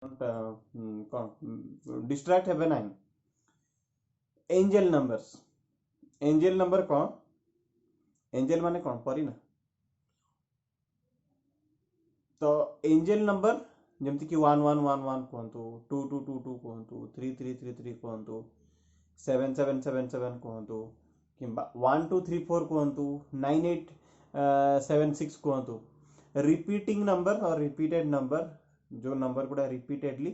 कौन डिस्ट्रैक्ट हेबे ना। एंजल नंबर्स, एंजल नंबर कौन, एंजल माने कौन परी ना। तो एंजल नंबर जमती कि 1111 कहतु, 2222 कहतु, 3333 कहतु, 7777 कहतु, कि 1234 कहतु, 9876 कहतु। रिपीटिंग नंबर और रिपीटेड नंबर, जो नंबर गुड़ा रिपीटेडली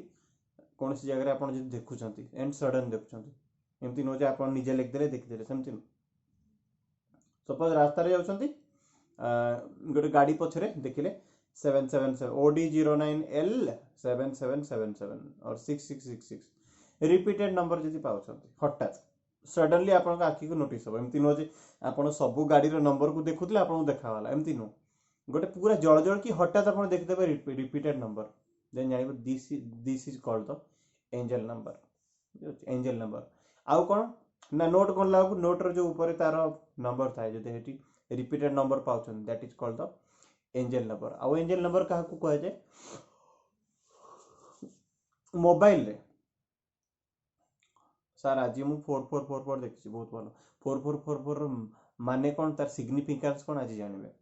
कौन सी जगह आप देखुं एंड सडन देखुं, एमती नुह आप निजे लिखिदे देखीदे सेमती नुह। सपोज रास्ता जाऊँगी गोटे गाड़ी पछरे देखिले 777 OD09L7777 और 6666 रिपीटेड नंबर जदि पाँच हठात सडनली आपन आखि को नोटिस हम, एमती नुह आप सब गाड़ी नंबर को देखुले आपको देखाला, एमती नुह गोटे पूरा जड़ जड़ कि हठात आप देखिदे रिपीटेड नंबर, देन जान this is called the angel number. Angel number आउ कौन ना नोट गला नोट जो ऊपर तार नंबर थाए जो रिपीटेड नंबर पाँच that is called the angel number. आउ एंजल नंबर क्या कह जाए मोबाइल रे सर आज मुझे 4444 देखी बहुत भल 4444 माने कौन तार सिग्निफिकेंस कौन आज जानवे।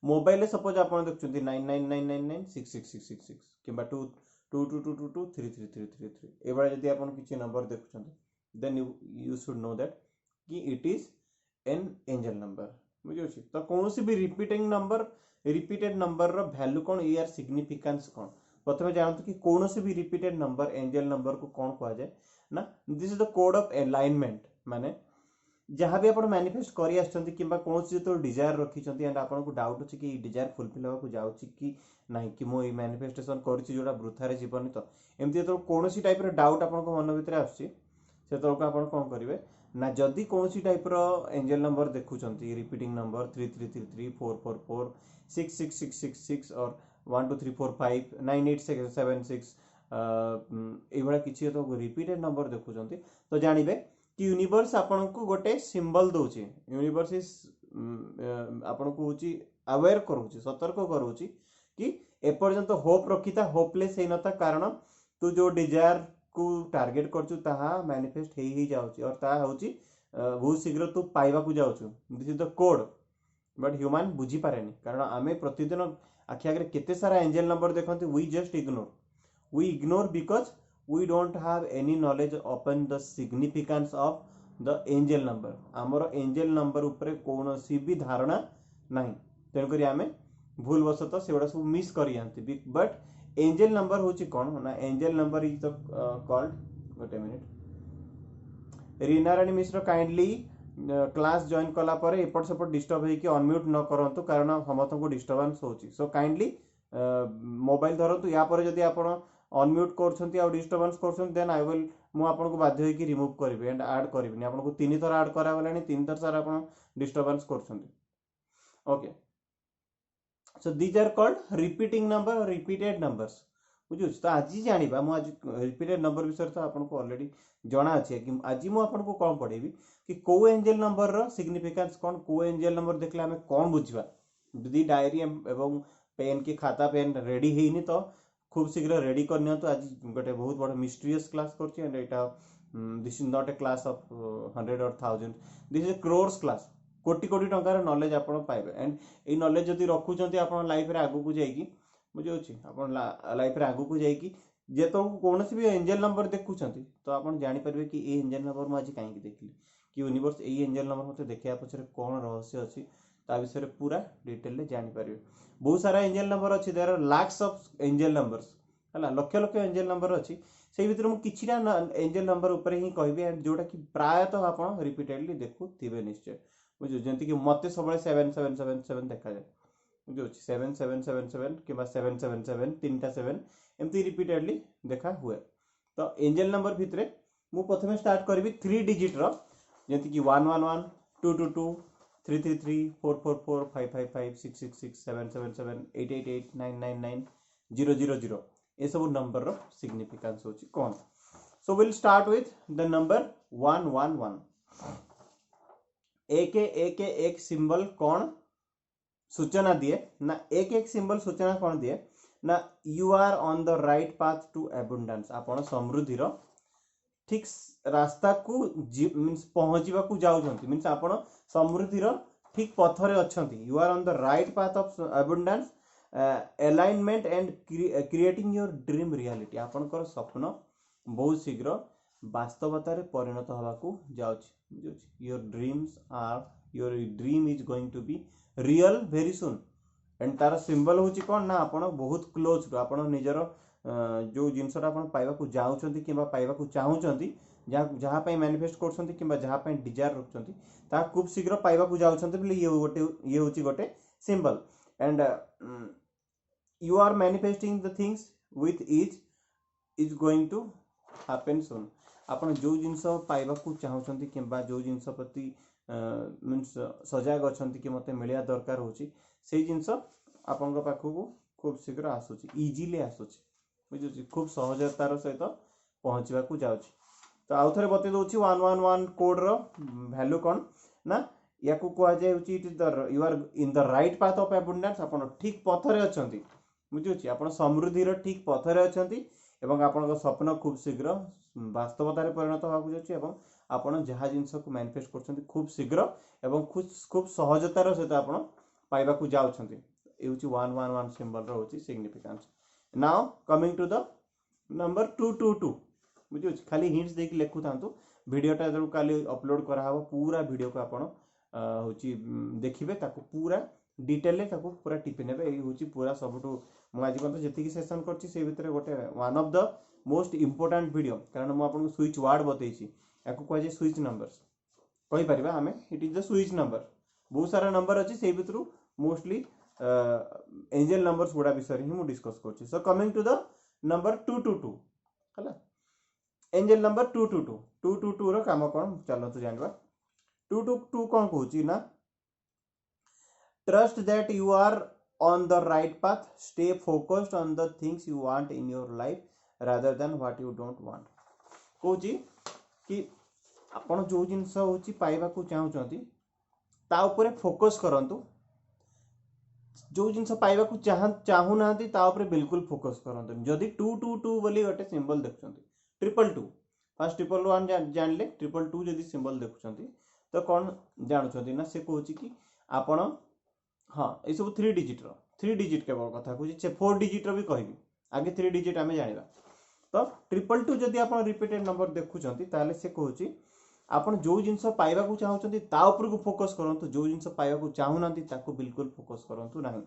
मोबाइल सपोज आप देखुं 9999966666 कि 2222223333 एभा जब आप किसी नंबर देखुं then you should know that कि it is an angel number बुझे। तो कौन भी रिपीटेड नंबर वैल्यू कौन यार सिग्निफिकेंस कौन प्रथम जानते कि कौन भी रिपीटेड नंबर एंजल नंबर को कौन कह जाए ना this is the code of alignment. माने जहाँ भी आप मैनिफेस्ट कर कौन जो डिजायर रखी एंड आपको डाउट अच्छे कि डिजायर फुलफिल होगा जाऊँगी कि नहीं कि मुझे मैनिफेस्टेशन करा वृथार जीवन। तो एमती जो कौन टाइप डाउट आप मन भर आसे आप कौन करेंगे ना जदि कौन टाइप एंजल नंबर देखुं रिपीटिंग नंबर 3333 444 66666 और 12345 9876 ये किसी तो रिपीटेड नंबर देखुं तो जानवे कि यूनिवर्स आपन को गोटे सिंबल दौचे। यूनिवर्स इज आपन को अवेयर करुच्ची सतर्क करुच्ची कि एपर्यंत होप रखी था होपलेस हो नता कारण तू जो डिजायर को टार्गेट कर मैनिफेस्ट हो ही जाऊँगी और ता हूँ बहुत शीघ्र तू पाइबा को जाऊँ। This is the code but human बुझी पारे कारण आम प्रतिदिन आखि आगे केते सारा एंजल नंबर देखते we just ignore because we don't have any knowledge upon the significance of the angel number। आमर एंजल नंबर उपरे कौन सी भी धारणा नहीं तेणुक आम भूल वशतः से सब मिस कर जाती। बट एंजल नंबर हूँ कौन ना angel number is the called गोटे मिनिट रीना राणी मिश्र काइंडली क्लास जॉइन कला परे एपट सेपट डिस्टर्ब होइकि अनम्यूट न करंतु कारण समस्त को डिस्टर्बेंस होची। सो काइंडली मोबाइल धरतु या पर जदि आपण अनम्यूट कर डिस्टर्बेंस कर देन आई विल मु आपको बाध्य होइकि रिमूव करी एंड ऐड करी आपको 3 थर ऐड करा 3 थर सार आप डिस्टर्बेंस कर okay. So these are called repeating number और रिपीटेड नंबर्स बुझे। तो आज जाना मुझे रिपीटेड नंबर विषय तो आपको ऑलरेडी जना अच्छे कि आज मुझे कौन पढ़ेबी कि कौ एंजल नंबर सिग्निफिकेंस कौन कौ एंजल नंबर देखले आम कौन बुझा। यदि डायरी एवं पेन की खाता पेन रेडी है तो खूब शीघ्र रेडी करनी आज गोटे बहुत बड़ा मिस्टीरियस क्लास कर this is not a class of 100 और 1000 दिस इज क्रोर्स क्लास कोटी कोटी टंकार नॉलेज आप पाइबे एंड ये नॉलेज जदि रखुंट आप लाइफ रे आगु को जाइए बुझे आप लाइफ रे आगु को जाइए जे तो कौन भी एंजल नंबर देखुं तो आप जापर कि ये एंजल नंबर मुझे कहीं देखिली कि यूनिवर्स ये एंजल नंबर मत देखा पछे कौन रहस्य अच्छी ता विषय पूरा डिटेल जापर। बहुत सारा एंजल नंबर अच्छी there are lakhs of angel numbers है लक्ष लक्ष एंजल नंबर अच्छी से भर मुझे एंजल नंबर उपर ही कहि एंड जोटा कि प्रायतः आप रिपीटेडली देखुवे निश्चय बुझे जमी कि मत सब 7777 देखा जाए बुझे 7777 कि 777 3टा 7 एमती रिपीटेडली देखा हुए। तो एंजल नंबर भितर मु प्रथम स्टार्ट करी 3 डिजिट जमी कि 111 222 333 444 555 666 777 888 999 000 ये सब नंबर रो सिग्निफिकेंस होची कौन। So will start with the number 111। एक सिंबल कौन सूचना दिए ना एक सिंबल सूचना कौन दिए ना you are on the right path to abundance आपण समृद्धि ठीक रास्ता को मीन्स पहुँचवा को जाउछंती मीन्स आपण समृद्धि ठीक पथरे अछंती you are on the right path of abundance alignment and creating your dream reality आपनकर स्वप्न बहुत शीघ्र वास्तवतार परिणत होगा जाउछि your dreams are your dream is going to be real very soon and तार सिंबल होची कोन ना आपण बहुत क्लोज आपण निजर जो जिनसटा आपण पाइबा को जाउछंती किबा पाइबा को चाहुछंती जहाँ पे मैनिफेस्ट करछंती किबा जहाँ पे डिजायर रखछंती ता खूब शीघ्र पाइबा को जाउछंती बोले ये होची गोटे symbol and you are manifesting the things with ease is going to happen soon आपण जो जिनस पाइबा को चाहछंती किबा जो जिनस प्रति मीन्स सजाग अछंती कि मते मिलिया दरकार होची से जिनस आपन को पाखो को खूब शीघ्र आसुची इजीली आसुची बुझुची खूब सहजतार सहित पहुंचवा को जाउची तो आउ थरे बते दोची 111 कोड रो वैल्यू कोन ना या को कोआ जाय होची it is the you are in the right path of abundance आपण ठीक पथरे अछंती बुझुची आपण समृद्धि ठीक पथरे अछंती एवं आपण स्वप्न खूब शीघ्र वास्तवतार परिणत होगा जाउची एवं आपण जहाँ जिनस को मैनिफेस्ट करछंती खूब शीघ्र एवं खूब सहजतार सहित आपण पाइबा को जाउछंती एउची 111 सिंबल रो होची significance now coming to the number 222 बुझुची खाली हिंट्स देख लेखु थांतु वीडियोटा जो काली अपलोड करा हबो पूरा वीडियो को आपण होची देखिबे ताको पूरा डिटेल ताको पूरा टिपि नेबे एई होची पूरा सबटु मु आज पन्त जेतिकी सेशन करछि से भितरे गोटे one of the most important video कारण मु आपन स्विच वर्ड बतैछि याको कोइ जे स्विच नंबर्स कहि परिबा हमें it is the switch number बहुत सारा नंबर अछि से भितरु मोस्टली एंजल नंबर्स गुडा विषय ही मु डिस्कस करछि so coming to the number 222 हला एंजल नंबर 222 रो काम कोन चलो तो जानबा 222 कोन कहूची ना trust that you are on the right path stay focused on the things you want in your life rather than what you don't want कहूची कि आपण जो जिंस होची पाइबा को चाहउचंती ता ऊपर फोकस करंतु जो जिंस पाइबा को चाहू नांती ता ऊपर बिल्कुल फोकस करंतु जदी 222 बोली गोटे सिंबल देखुचंती 222 फर्स्ट 111 जानले 222 जदी सिंबल देखुचंती तो कौन जानुचंती ना से कहूची कि आपण हाँ ये सब 3 डिजिट केवल कथा कहूची 4 डिजिट रो भी कहबी आगे 3 डिजिट आमे जानिबा तो 222 जदी आपण रिपीटेड नंबर देखुचंती ताले से कहूची आपण जो जिंस पाइबा को चाहउचंती ता ऊपर को फोकस करंतु जो जिंस पाइबा को चाहू नांती ताको बिल्कुल फोकस करंतु नाही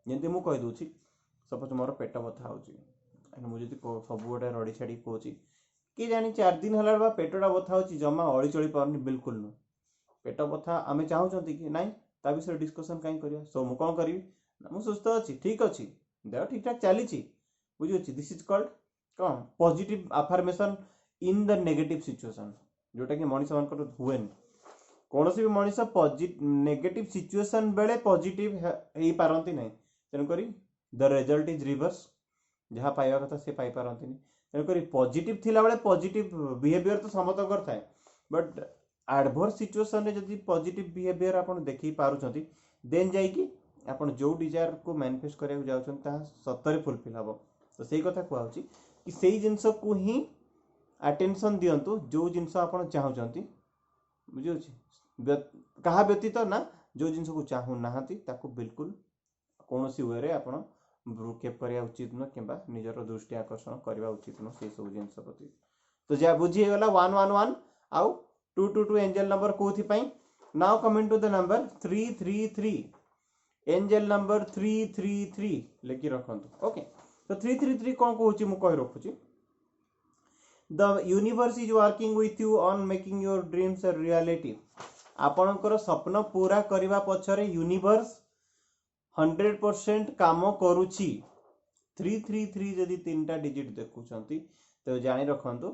जेंति मु कहि दोची सपोज मोर पेट बथा होची एंड मु जदी सब गोटे रडी छाडी कहूची कि जानी 4 दिन हला पेटटा बथा होची जमा अळी चली पारनी बिल्कुल न पेट बथा आमे चाहउचंती कि नाही ता विषय डिस्कशन काई करिया सो मु कोन करिवि मु सुस्त अछि ठीक अछि देह ठीक ठाक चली छी बुझि अछि this is called cone positive affirmation in the negative situation जोटा कि मनीष मानकर हुएन कौन भी मनीष नेगेटिव सिचुएशन बेले पॉजिटिव हे पारंती नहीं तेन करी द रिजल्ट इज रिवर्स जहाँ पाइबा कथा से पाई पारंती नहीं तेन करी पॉजिटिव थिला बेले पॉजिटिव बिहेवियर तो समस्त कर थाए बट एडवर्स सिचुएशन रे जदी पॉजिटिव बिहेवियर आपण देखि पारुछंती देन जाई कि आपण जो डिजायर को मैनिफेस्ट करिया जाउछन ता सत्तरे फुलफिल हबो तो सेही कथा कुआ होची कि सेही जिंस को ही अटेंशन दियंतु जो जिनस आपण चाहउचंती बुझियो छी कहा व्यतीत ना जो जिनस को चाहू नाहंती ताको बिल्कुल कोनोसी वे रे आपण भ्रूक्षेप करिया उचित न किबा निजर दृष्टि आकर्षण करिवा उचित न से सब जिनस प्रति तो जा बुझी गला 111 आउ 222 एंजल नंबर कोथि पई now coming to the number 333 angel number 333 लेकि रखंतु ओके तो 333 कोन कहूची मु कहि रखुची The universe is working with you on making your dreams a reality. आपनकर स्वप्न पूरा करिवा पछरे यूनिवर्स 100% काम करूची 333 जदि तीनटा डिजिट देखुचंती तो जानि रखंतु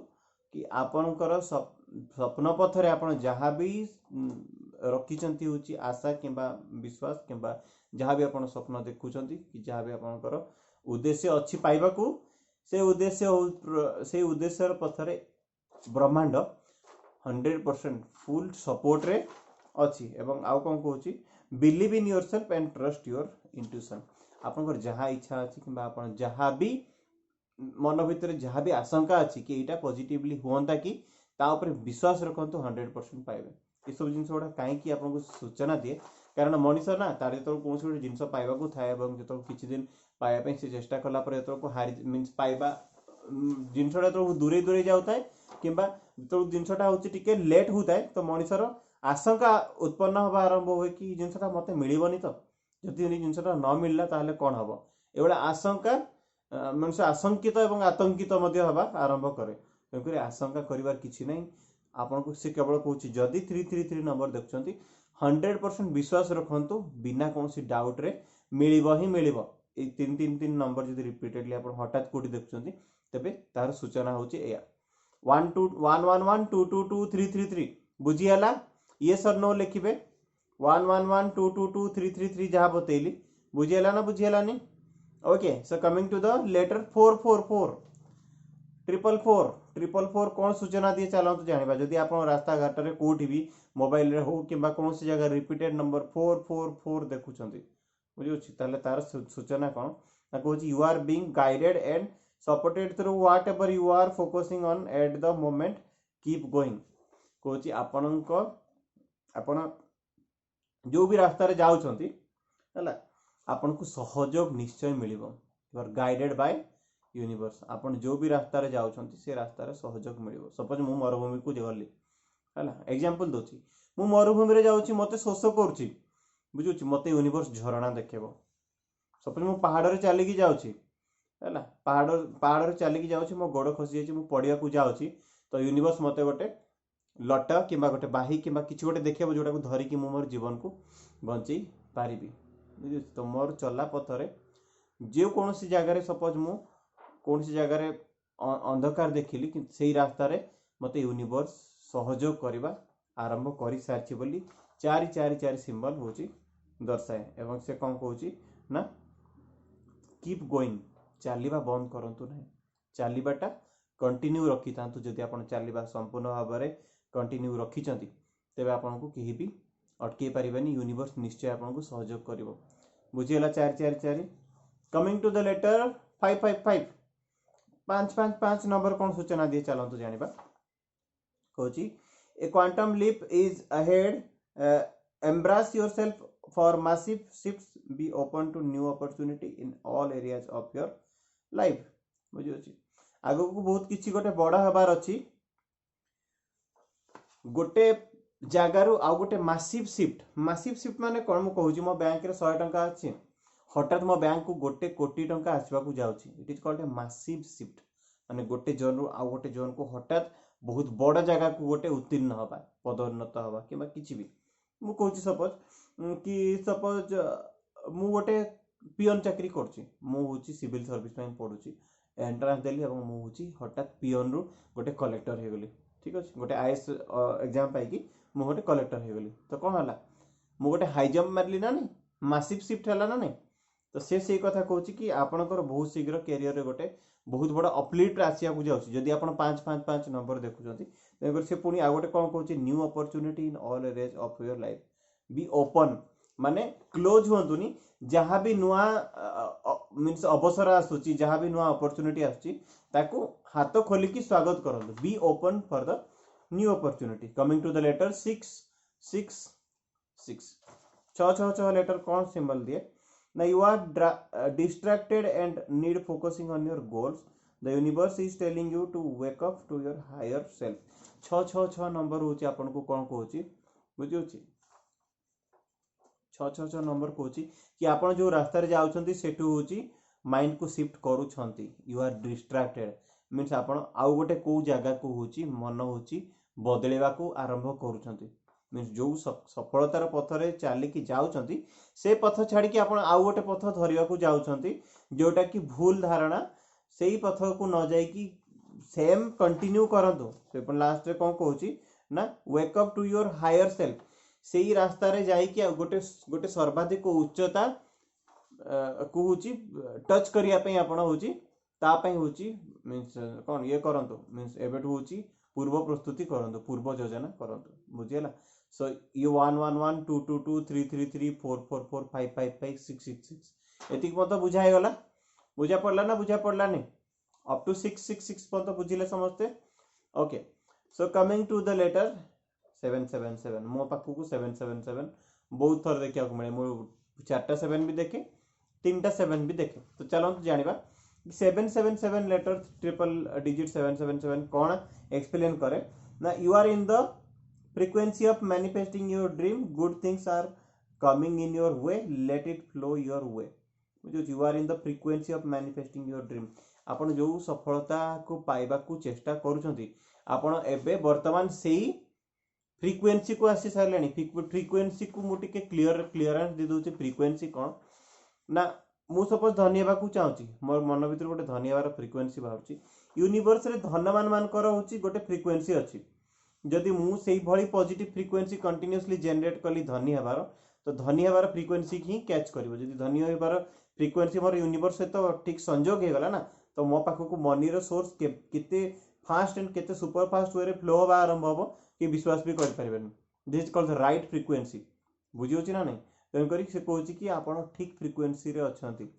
कि आपनकर स्वप्न पथरे आपण जहाँ भी रखिचंती होची आशा किंबा विश्वास किंबा जहाँ भी आपण स्वप्न देखुचंती कि जहाँ भी आपनकर उद्देश्य अछि पाइबाकू से उद्देश्य पथरे ब्रह्मांड 100% फुल सपोर्ट रे अछि एवं आउ कोन कहूची believe in yourself and trust your intuition आपनकर जहाँ इच्छा अच्छी कि आप जहाँ भी मन भितर जहाँ भी आशंका अच्छी कि यहाँ पॉजिटिवली हुआ कि तापर विश्वास रखु 100% पाइबे। ये सब जिन गुड़ा कहीं आपको सूचना दिए कारण मनीष ना तार जो कौन गोटे जिन पाइबा थाए जो किसी दिन पाइबा से चेष्टा कलापर जो हारी मीन्स पाइबा जिनसा जो दूरे दूरे जाए कि जो जिनसा हूँ टे लेट होता है तो मनीषर आशंका उत्पन्न हवा आरंभ हुए कि जिनसा मत मिलनी तो जदि जिनसा न मिलला ताहले कौन हम एभा आशंका मनुष्य आशंकित एवं आतंकित हवा आरंभ करे तेणुक आशंका कर किसी ना आपको से केवल कौन जदि 333 नंबर देखुं 100% विश्वास रखु बिना कौन डाउट रे मिल ही मिल तीन तीन तीन नंबर जो रिपीटेडली आप हठात कौटी देखुं तेरे तार सूचना हूँ 11112222333 बुझीगला ये सर नो लिखे 111222333 जहाँ बतैली बुझीगला ना बुझीगलानी okay so coming to the letter 444 444 कौन सूचना दिए चलते जाना जदि आप रास्ता घाट में कौटी भी मोबाइल रे हो कि कौन सी जगह रिपीटेड नंबर 444 देखुं बुझे तार सूचना कौन कहूँ you are being guided and supported through whatever you are focusing on at the moment keep going कहूँ आपण जो भी रास्ता जाऊँगी आपन को सहयोग निश्चय मिल you are guided by universe आपन जो भी रास्ता जाऊँगी से रास्तार सहयोग मिल सपोज मु मरुभूमि को गली है एग्जांपल दूसरी मु मरुभूमि जाऊँगी मत शोष करुच्ची बुझुची मत यूनिवर्स झरणा देखेब सपोज मु पहाड़ चलिकी जाऊँगी है पहाड़ चलिकी जाऊँगी मो गोड़ खसी जाइए पड़िया को जाऊँगी तो यूनिवर्स मत गोटे लट कि गोटे बाही कि किसी गोटे देखे जोटा को धरिकी मु मोर जीवन को बंचई पारि बुझे तो मोर चला पथरे जो कौन सी जगार सपोज मु कौन सी जगार अंधकार देखिली कि से रास्तार मत यूनिवर्स सहयोग करने आरंभ कर सारी बोली 444 सिंबल हूँ दर्शाए एवं से कौन कहूँ ना कीप गोइंग चलवा बंद करूँ ना चलवाटा कंटिन्यू रखी था जदि आप चलवा संपूर्ण भाव में कंटिन्यू रखिंट तेज आपन को कहीं भी अटकई पारे यूनिवर्स निश्चय आपको सहयोग कर बुझीगला 444 coming to the letter 555 555 number कौन सूचना दिए चलतु जाना कहूँ a quantum leap is ahead embrace yourself for massive shifts be open to new opportunity in all areas of your life बुझे आगो को बहुत किसी गोटे बड़ा हबार अच्छी गोटे जगार आउ गोटे मासिव शिफ्ट माने कौन मु कहूँ मो बैंक रे 100 टंका अच्छी हठात मो बैंक को गोटे कोटी टंका आसवाक जाऊँगी it is called a massive shift माने गोटे जोन रु आउ गोटे जोन को हठात बहुत बड़ जगह को गोटे उत्तीर्ण हवा पदोन्नत हवा कि किसी भी मु कहूँ सपोज मु गोटे पियन चाकरी कर सिविल सर्विस पढ़ुची एंट्रांस देली और मुझे हठात पियन रु गोटे कलेक्टर हो गली ठीक अच्छे गोटे आईएएस एग्जाम पाई मु गोटे कलेक्टर हो गली तो कौन है मु गोटे हाई जंप मारली ना नहीं मासिव शिफ्ट है ना नहीं तो से कथा कहूँ कि आपंकर बहुत शीघ्र कैरियर गोटे बहुत बड़ा अपलिफ्ट आसवाक जाऊँगी जदि आप 555 नंबर देखुं से पुणी आ गए कौन कहूँ new opportunity in all areas of your life be open माने क्लोज हुंतुनी जहाँ भी नुआ मीन्स अवसर आसूची जहाँ भी नुआ अपॉर्चुनिटी आसूची ताको हाथ खोलिकी स्वागत करंतु be open for the new opportunity coming to the letter 666 6 letter कौन सिंबल दिए ना you are distracted and need focusing on your goals the universe is telling you to wake up to your higher self 6 number हूँ आपन को कौन कहूँ बुझे 6 number कहूँ कि आप जो रास्तार जाऊँगी सेठू हूँ माइंड को शिफ्ट करूँ यू आर डिस्ट्रैक्टेड मीन्स आप आउ गोटे कौ जगह को हूँ मन हूँ बदलवा को आरंभ करूँ मीन्स जो सफलतार पथरे चलिकी जाऊँगी से पथ छाड़ी आप आउ गोटे पथ धरवा को जाऊँगी जोटा कि भूल धारणा से ही पथ को न जाइकी सेम कंटिन्यू करंतु से लास्ट कौन कहूँ ना wake up to your higher self से ही रास्ता रे जाइकी गोटे गोटे सर्वाधिक उच्चता को टच करने हूँ मीन्स कौन ये करंतु मीन्स एबेटू हूँ पूर्व प्रस्तुति करंतु पूर्व योजना करंतु बुझीगला सो ये 111222333 444 555 666 एतिक मत बुझाई गला बुझा पड़ला ना बुझा पड़ला नहीं अप टू 666 पर्यंत बुझिले समस्ते okay so coming to the letter 777 मो पाखु 777 बहुत थर देखा मिले मो 4टा 7 भी देखे 3टा 7 भी देखे तो चलो जानिबा 777 लेटर ट्रिपल डिजिट 777 कौन एक्सप्लेन करे ना you are in the frequency of manifesting your dream good things are coming in your way let it flow your way you are in the frequency of manifesting your dream आपण जो सफलता को पाइबा को चेष्टा करूछंती आपण एबे वर्तमान सेही फ्रीक्वेंसी को आसी सारलेनी फ्रीक्वेंसी को मु टिके क्लियरेंस दे दोची फ्रीक्वेंसी कोन ना मु सपोज धनी हेबाकू चाहूची मोर मन भीतर गोटे धनी हेबार फ्रीक्वेंसी बाहरची यूनिवर्स रे धनमान मानकर होची गोटे फ्रीक्वेंसी अछि जदि मु सेही भली पॉजिटिव फ्रीक्वेंसी कंटीन्यूअसली जनरेट कली धनी हेबार तो धनी हेबार फ्रीक्वेंसी ही कैच करिवो जदि धनी हेबार फ्रीक्वेंसी मोर यूनिवर्स सहित ठीक संजोग हे गला ना तो मो पाखकू मनी रो सोर्स केते फास्ट एंड केते सुपर फास्ट वे रे फ्लो होबा आरंभ होबो कि विश्वास भी कर परिबेन this is called the right frequency बुझी होची ना नहीं तेन करी से कहूची कि आपण ठीक फ्रीक्वेंसी रे अछंती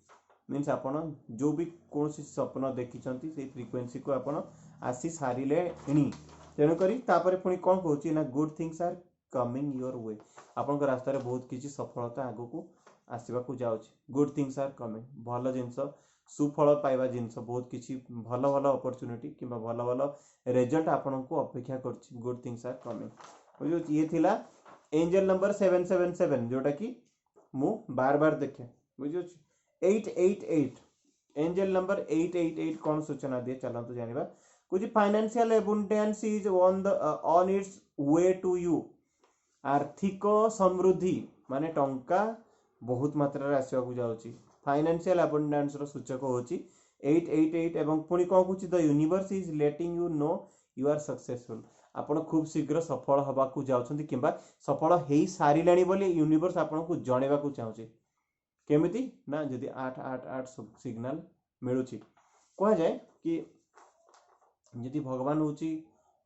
मींस आपण जो भी कोनसी सपना देखिचंती से फ्रीक्वेंसी को आपण आसी सारिले इनी तेन करी तापरे पुनी कोन कहूची ना good things are coming your way आपण को रास्ता रे बहुत किछि सफलता आगो को आसीबा को जाउची गुड थिंग्स आर कमिंग भलो जिंस सुफल पाइबा जिंस बहुत किछि भलो भलो अपॉर्चुनिटी किबा भलो भलो रिजल्ट आपण को अपेक्षा करछि गुड थिंग्स आर कमिंग बुझो ये थिला एंजल नंबर 777 जोटा कि मु बार बार देखे बुझो 888 एंजल नंबर 888 कौन सूचना दिए चलो तो जानिबा कुछ financial abundance is on its way to you आर्थिक समृद्धि माने टंका बहुत मात्रा रे आसीबा को जाउची फाइनेंशियल एबुंडेंस रो सूचक होची 888 एवं पुनी कोन कुछ the universe is letting you know you are successful आपण खूब शीघ्र सफल हबा को जाउछंती किबा सफल हेई सारिलाणी बोली यूनिवर्स आपण को जणेबा को चाहूची केमिति ना जदि 888 सिग्नल मिलुची कह जाए कि जदि भगवान होची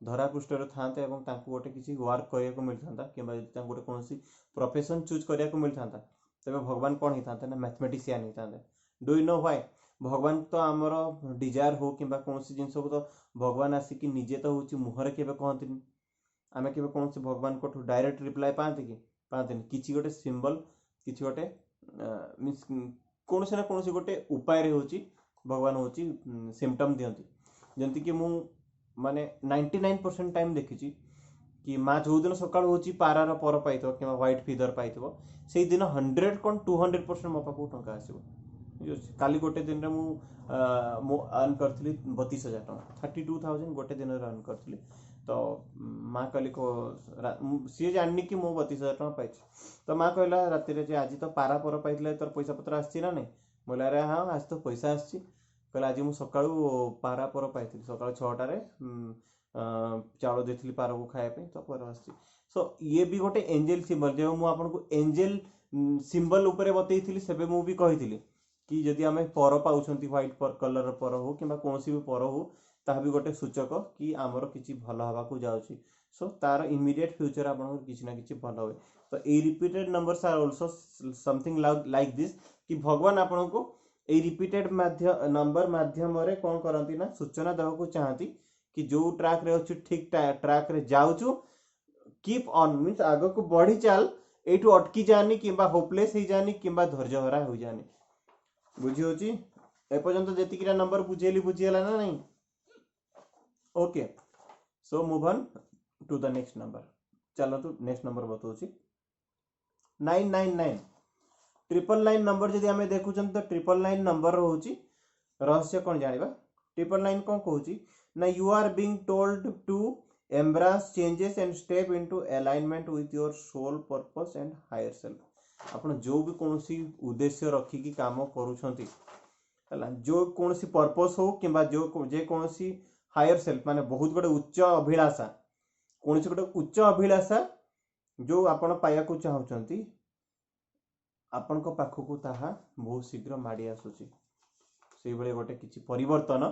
धरा पृष्ठ रे थांते एवं तांको गोटे किछि वर्क करिया को मिलथांता किबा जदि तांको गोटे कोनसी प्रोफेशन चूज करिया को मिलथांता तबे भगवान कोन हितांते ना मैथमेटिशियन हितांते डू यू नो व्हाई भगवान तो आमर डिजायर हो किबा कोनसी जिंस को तो भगवान आसी कि निजे तो होची मुहरे केबे कहंतिनी आमे केबे कोनसी भगवान को डायरेक्ट रिप्लाई पाते कि पातेनी किछि गोटे सिंबल किछि गोटे मींस कोनसे ना कोनसी गोटे उपाय रे होची भगवान होची सिम्पटम दियंती जंती कि मु माने 99% टाइम देखिची कि माँ जो दिन सकाळ होची पारार पर पाइतो किबा व्हाइट फीदर पाइतो सेही दिन 100 कोन 200% मो पाखु टंका आसीबो काली गोटे दिन रे मु अर्न करथली 32000 टंका 32000 गोटे दिन रे अर्न करथली तो माँ कहली को सी जाननी कि मो 32000 टंका पाइछ तो माँ कहला राति रे जे आज तो पारा पर पाइतले तोर पैसा पत्र आछि ना नहीं बोला रे हां आज तो पैसा आछि कहला आज मु सकाळू पारा पर पाइथली सकाळ 6टा रे चावल देथली पारा को खाए पे तो पर आछि सो ये भी गोटे एंजल सिंबल जे मु आपन को एंजल सिंबल ऊपर बतैथली सेबे मु भी कहिथली कि जदि आमे पर पाउछंती व्हाइट पर कलर पर हो किबा कोनसी भी पर हो ता भी गोटे सूचक कि आमर किछि भलो हबा को जाउची सो तार इमीडिएट फ्यूचर आपन किछि ना किछि भलो होय तो ए repeated numbers are also something like this कि भगवान आपन को ए रिपीटेड नंबर माध्यम रे कोन करंती ना सूचना देबा को चाहती कि जो ट्रैक रे अछि ठीक ट्रैक रे जाउछु कीप ऑन मींस आगो को बढ़ी चल एठू अटकी जानी किबा होपलेस ही जानी किबा धैर्य हरा हो जानी बुझी होची ए पर्यंत जेतिकिरा नंबर बुझेली बुझियला ना नहीं okay so move on to the next number चलो तो नेक्स्ट नंबर बताउची 999 999 नंबर जदि हमें देखुचन तो 999 नंबर होची रहस्य कोन जानिबा 999 कोन कहूची ना you are being told to embrace changes and step into alignment with your soul purpose and higher self आपण जो भी कोनसी उद्देश्य रखी की काम करूछंती हला जो कोनसी पर्पस हो किबा जो जे कोनसी हायर सेल्फ माने बहुत गोटे उच्च अभिलाषा कोनसी गोटे उच्च अभिलाषा जो आपण पाया को चाहउचंती आपण को पाखो को ताहा बहुत शीघ्र माडी आसुची सेही बळे गोटे किछि परिवर्तन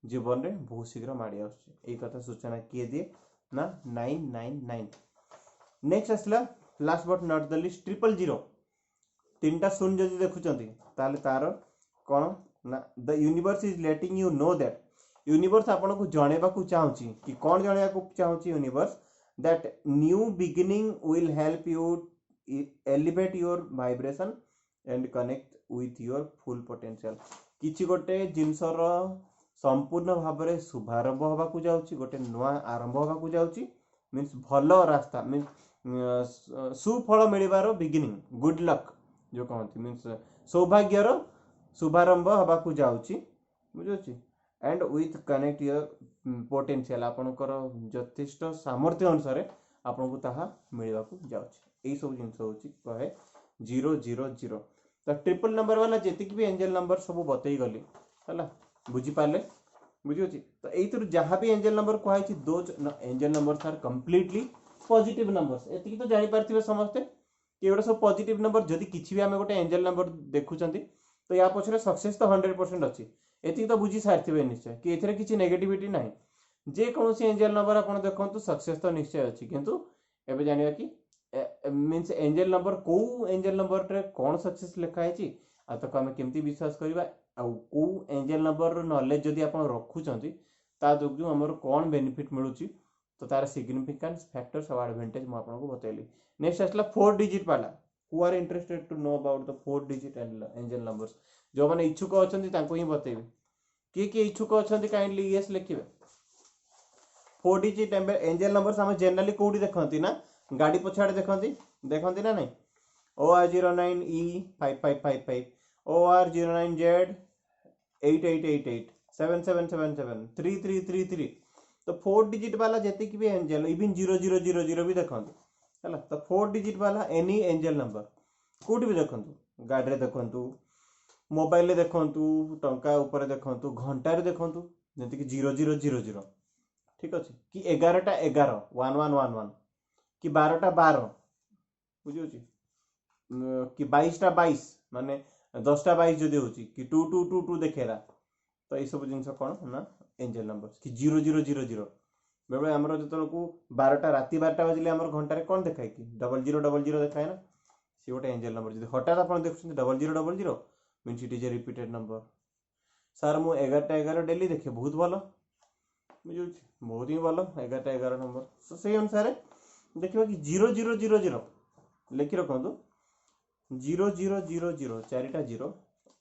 जीवन रे बहुत शीघ्र माडी आसुची ए कथा सूचना किए दिए ना 999 नेक्स्ट असला last but not the least 000 तीनटा शून्य जदि देखुचंती ताले तार कोन ना the universe is letting you know that universe आपन को जणेबा को चाहूची कि कोन जणेबा को चाहूची universe that new beginning will help you elevate your vibration and connect with your full potential किछि गोटे जिनसर संपूर्ण भाव में शुभारंभ होगा जाऊँगी गोटे नुआ आरंभ होगा जाऊँगी मीन्स भल रास्ता मीन्स सुफल मिलबार बिगिनिंग गुड लक जो कहते मीन्स सौभाग्यर शुभारंभ होगा जाऊँगी बुझे and with connect your potential आपणकर यथेष्ट सामर्थ्य अनुसार आपन को ताहा मिलवा जाऊँगी यही सब जिन हूँ कहे 000 तो ट्रिपल नंबर वाला जी भी एंजल नंबर सब बतई गली है बुझीपारे बुझे तो ये जहाँ भी एंजल नंबर कहुई दो angel number are completely positive numbers ये तो जापारे समस्ते कि एगुड़ा सब पॉजिटिव नंबर जदि किसी भी आम गोटे एंजल नंबर देखुं तो या पछरे सक्सेस तो 100% अच्छी ये तो बुझी सारी निश्चय कि ये किसी नेगेटिविटी ना जेकोसी एंजल नंबर आप देखो सक्सेस तो निश्चय अच्छी किंतु एबे जानिया कि मीन्स एंजल नंबर को एंजल नंबर रे कौन सक्सेस लिखाई ताको आम केमती विश्वास करवा को एंजल नंबर नॉलेज जदि आप रखुंट ता जो आमर कौन बेनिफिट मिलूँ तो तार सिग्निफिकेंस फैक्टर्स और एडवांटेज मुझे आपको बतैली नेक्स्ट आसला 4 डिजिट वाला who are interested to know about the 4 digit angel numbers जो मैंने इच्छुक अच्छा ही बतेबी किए इच्छुक अच्छा काइंडली यस लिखे 4 डिजिट एंजल नंबर्स आम जनरली कौटी देखती ना गाड़ी पछाड़े देखती ना नहीं OR09E5555 OR09Z 8888 7777 3333 तो 4 डिजिट वाला जैसे कि भी एंजल इवन 0000 भी देखते है तो 4 डिजिट वाला एनी एंजल नंबर कौटी भी देखु गाड़ी देखु मोबाइल देखु टंका उपर देखु घंटार देखु जमी कि 0000 ठीक अच्छे कि 11टा 11 1111 कि 12टा 12 बुझे कि 22टा 22 माने 10टा 22 जदि हो कि 2222 देखेला तो ये सब जिन कौन ना एंजल नंबर कि 0000 बेले आम जो को 12टा राति 12टा बजले आम घंटे कौन देखाए कि 0000 देखाए ना सी गोटे एंजल नंबर जो हठात आप देखुं 0000 means it is a repeated number सार मु 11टा 11 डेली देखे बहुत भल बुझे बहुत ही भल 11टा 11 नंबर तो से अनुसार देखा कि 0000 लिखि रखु 0000 4टा 0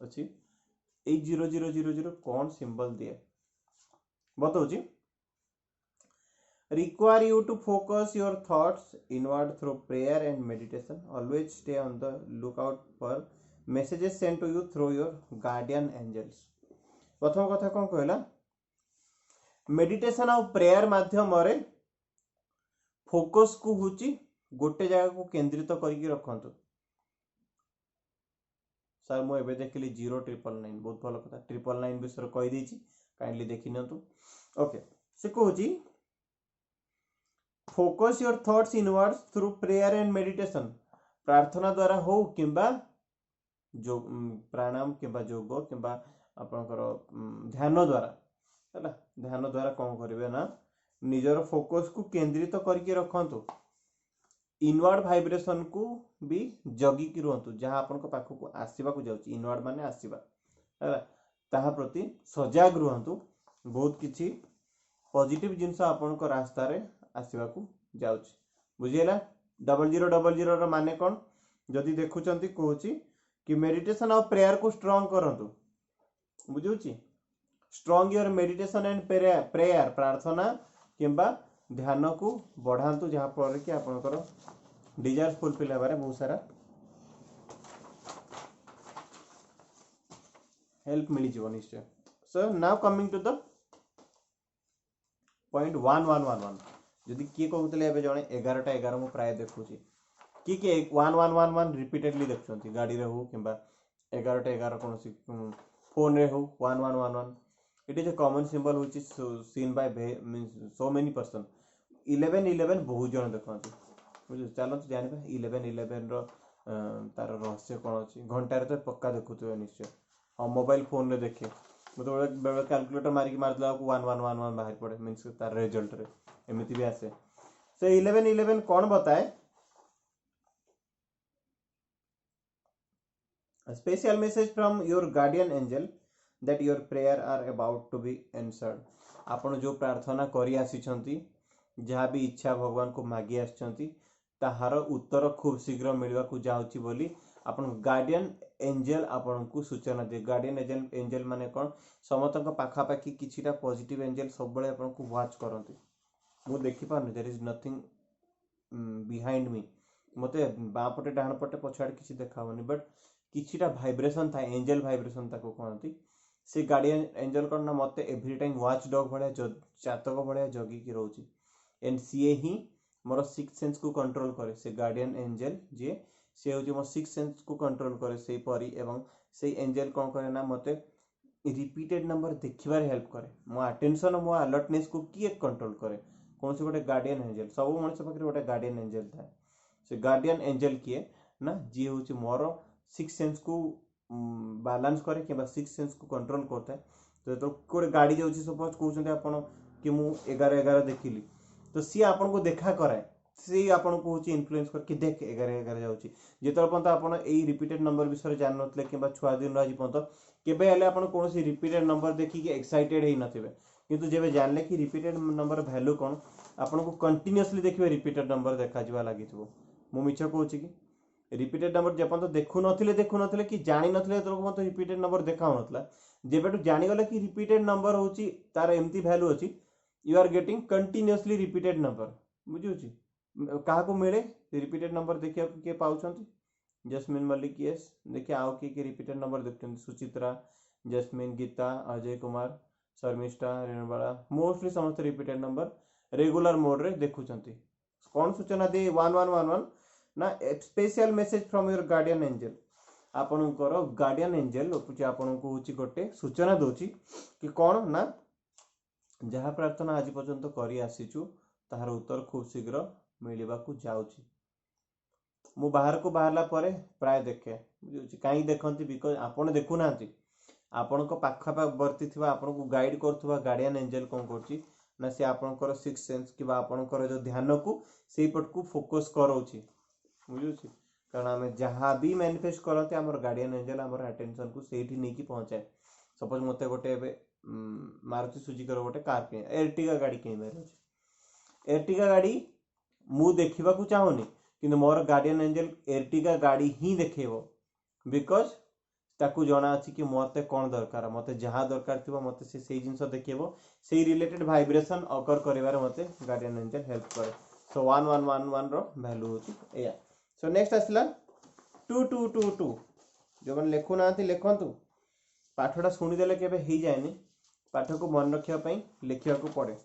अच्छी 0000 कौन सिंबल दिए बताऊँ require you to focus your thoughts inward through prayer and meditation always stay on the lookout for messages sent to you through your guardian angels प्रथम कथा कौन कहला मेडिटेशन और प्रेयर माध्यम रे फोकस को हुची गोटे जगह को केंद्रित करके रखंतु सर मु एबे देखली 0999 बहुत भल कथा 999 विषय कहि देछि काइंडली देखि नंतु ओके से कहूची focus your thoughts inwards through prayer and meditation प्रार्थना द्वारा हो किंबा जो प्राणायाम किंबा योग किंबा आपनकर ध्यान द्वारा है ध्यान द्वारा कौन करेंगे ना निजर फोकस को केंद्रित करके रखंतु इनवर्ड वाइब्रेशन को भी जगी कि रुहतु जहाँ आपन पाख को आसवा को जाउची इनवर्ड माने आसवा है ताहा प्रति सजग रुहतु बहुत किछि पॉजिटिव जिनस आपन को रास्ता रे आसवा को जाउची बुझिएला 0000 माने कौन जदि देखुचंती कहूची कि मेडिटेशन और प्रेयर को स्ट्रांग करंतु बुझुची strong your meditation and prayer प्रार्थना किंबा ध्यान को बढ़ातु जहाँ पर कि आपनकर डिजायर्स फुलफिल होबारे बहुत सारा हेल्प मिली जीव निश्चय so now coming to the point 1111 जदि किए कहते हैं जड़े 11टा 11 मु प्राय देखुची किए 1111 रिपीटेडली देखुंती गाड़ी रे हो किंबा 11टा 11 कौन फोन रे हो 1111 it is a common symbol which is seen by means so many person 1111 बहुत जन देखते बुझे चलते जाना 1111 रो तार रहस्य कौन अच्छी घंटार तो पक्का देखुए निश्चय हाँ मोबाइल फोन रे देखे मतलब कैलकुलेटर मारिक मारदेला 1111 बाहर पड़े मीन्स तार रिजल्ट रे एमती भी आसे से 1111 कौन बताए special message from your guardian angel that your prayer are about to be answered. आपण जो प्रार्थना करी आसीछंती, जहाँ भी इच्छा भगवान को मागी आछंती, ताहार उत्तर खूब शीघ्र मिलवा को जाउची बोली आपण गार्डियन एंजल आपण को सूचना दे। गार्डियन एंजल एंजल माने कोन, समतक पाखा पाखी किछिटा पॉजिटिव एंजल सब बळे आपण को वॉच करंती। मु देखि पानु there is nothing behind me, मते बा पटे डाहण पटे पछाड़ किछि देखावनी, बट किछिटा वाइब्रेशन था, एंजल वाइब्रेशन ताको कहंती। से गार्डियन एंजल कोन ना मते एवरी टाइम वॉच डॉग भळे चातक भळे जगी की रहउची, एंड सीए ही मोर सिक्स सेंस को कंट्रोल करे। से गार्डियन एंजल जे से होची मो सिक्स सेंस को कंट्रोल करे से परी, एवं से एंजल कोन करे ना मते रिपीटेड नंबर देखिबार हेल्प करे। मो अटेंशन मो अलर्टनेस को किए कंट्रोल करे, कौन से गोटे गार्डियन एंजल। सब मनुष्य पाखे गोटे गार्डियन एंजल था। से गार्डियन एंजल किए ना जी होची मोर सिक्स सेंस को बैलेंस करे कि सिक्स सेंस को कंट्रोल करता है। तो कोई गाड़ी जाऊँगी, सपोज कहते आपण कि मु 11 देखिली, तो सी आपन को देखा कराए, सी आपन को होची इन्फ्लुएंस कर कि देख 11 जाउची। जेतल पर्यंत आपण एई रिपीटेड नंबर विषय जान नथले कि छुआ दिन आज पर्यंत केबे हेले आपण कोनोसी रिपीटेड नंबर देखि कि एक्साइटेड हेई नथिबे, किंतु जेबे जानले कि रिपीटेड नंबर वैल्यू कोन, आपण को कंटीन्यूअसली देखिबे रिपीटेड नंबर देखा जिवा लागिथबो। मु मिछ कहूची कि रिपीटेड नंबर जेपन देखु नथिले कि जानि नथिले तो मत रिपीटेड नंबर देखाउ नथला, जेबेटु जानि गले कि रिपीटेड नंबर होची तार एम्ति वैल्यू अछि, you are getting continuously repeated number. बुझुची काहा को मिले रिपीटेड नंबर देखिया के पाउछंती? जस्मिन मल्लिक, यस। देखिए आओ कि रिपीटेड नंबर देखते, सुचित्रा, जस्मिन, गीता, अजय कुमार, शर्मिष्ठा, रेणुबाला, मोस्टली समस्त रिपीटेड नंबर रेगुलर मोड रे देखुचंती। कौन सूचना दे 1111 ना special message from your guardian angel. आपणकर गार्डियन एंजल आपन को होची गोटे सूचना दोची कि कौन ना जहाँ प्रार्थना आज पर्यंत करी आसीचु ताहार उत्तर खूब शीघ्र मिलवा को जाउची। मु बाहर को बाहरला परे प्राय देखे, बुझुची काई देखंती, बिकॉज आपण देखु नांती, आपण को पाखा पाख वर्ती थिबा आपण को गाइड करथुबा गार्डियन एंजल कोन करची ना से आपणकर सिक्स सेंस कि आपणकर जो ध्यान को सेई पट को फोकस करौची। बुझुची कारण आम जहाँ भी मैनिफेस्ट करते आम गार्डियन एंजल आम अटेंशन को सेठी नहीं पहुंचाए। सपोज मते गोटे मारुति सुजुकी गोटे कार किन, एर्टिगा गाड़ी किनबार अछि, एर्टिगा गाड़ी मु देखा चाहूनी, किंतु मोर गार्डियन एंजल एर्टिगा गाड़ी ही देखेबो, बिकॉज ताकू जना अछि कि मते कौन दरकार, मते जहाँ दरकार थिबो मते से जिनस देखेबो, से रिलेटेड वाइब्रेशन अकर करिवार मते गार्डियन एंजल हेल्प करे। सो 1111 रो वैल्यू होची एया। सो नेक्स्ट आसला 2222। जो मैंने लिखु ना लिखु, पाठटा शुणीदे के हो जाए, पाठ को मन रखा लिखा पड़े,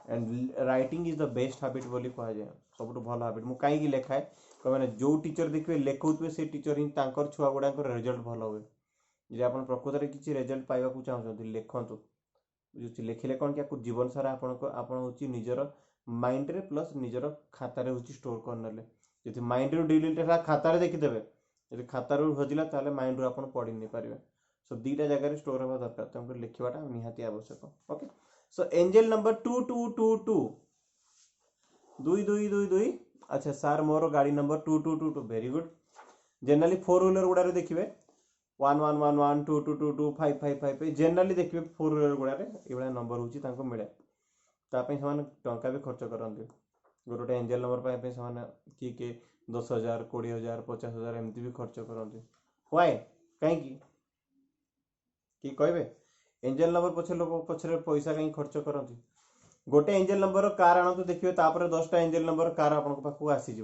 and writing is the best habit बोली कह जाए, सब भल हैबिट। मुझे कहीं लिखाए मैंने जो टीचर देखिए लिखुवे से टीचर ही छुआ गुड़ा रिजल्ट भल हुए। जी आप प्रकृत में किसी रिजल्ट पाइबा चाहते लिखतु, बुझे लिखिले कौन क्या जीवन सारा आप निजर माइंड रे प्लस निजर खातार स्टोर करने। जी माइंड रू डिलीट खातार देखीदे, जब खातार हजिला ताले माइंड रू आप पढ़ी नहीं पारे। सो दीटा जगह स्टोर होगा दरकार, तुमको लिखवाटा निहाती आवश्यक। ओके, सो एंजल नंबर 2222 2222। अच्छा सार मोर गाड़ी number 2222, very good. Generally 4 wheeler गुड़ा देखिए 1111 2222 5555, जनरली देखिए 4 व्हीलर गुड़ा ये नंबर होची मिले, तापी से टंका भी खर्च करते। गोटे एंजल नंबर पाइबा से किए 10,000 20,000 50,000 एमती भी खर्च करते। व्हाई कहीं कि कहे एंजल नंबर पछे लोक पछरे पैसा कहीं खर्च करते। गोटे एंजल नंबर कार आणतु देखिए, 10टा एंजल नंबर कार आपन पाखु आसीज,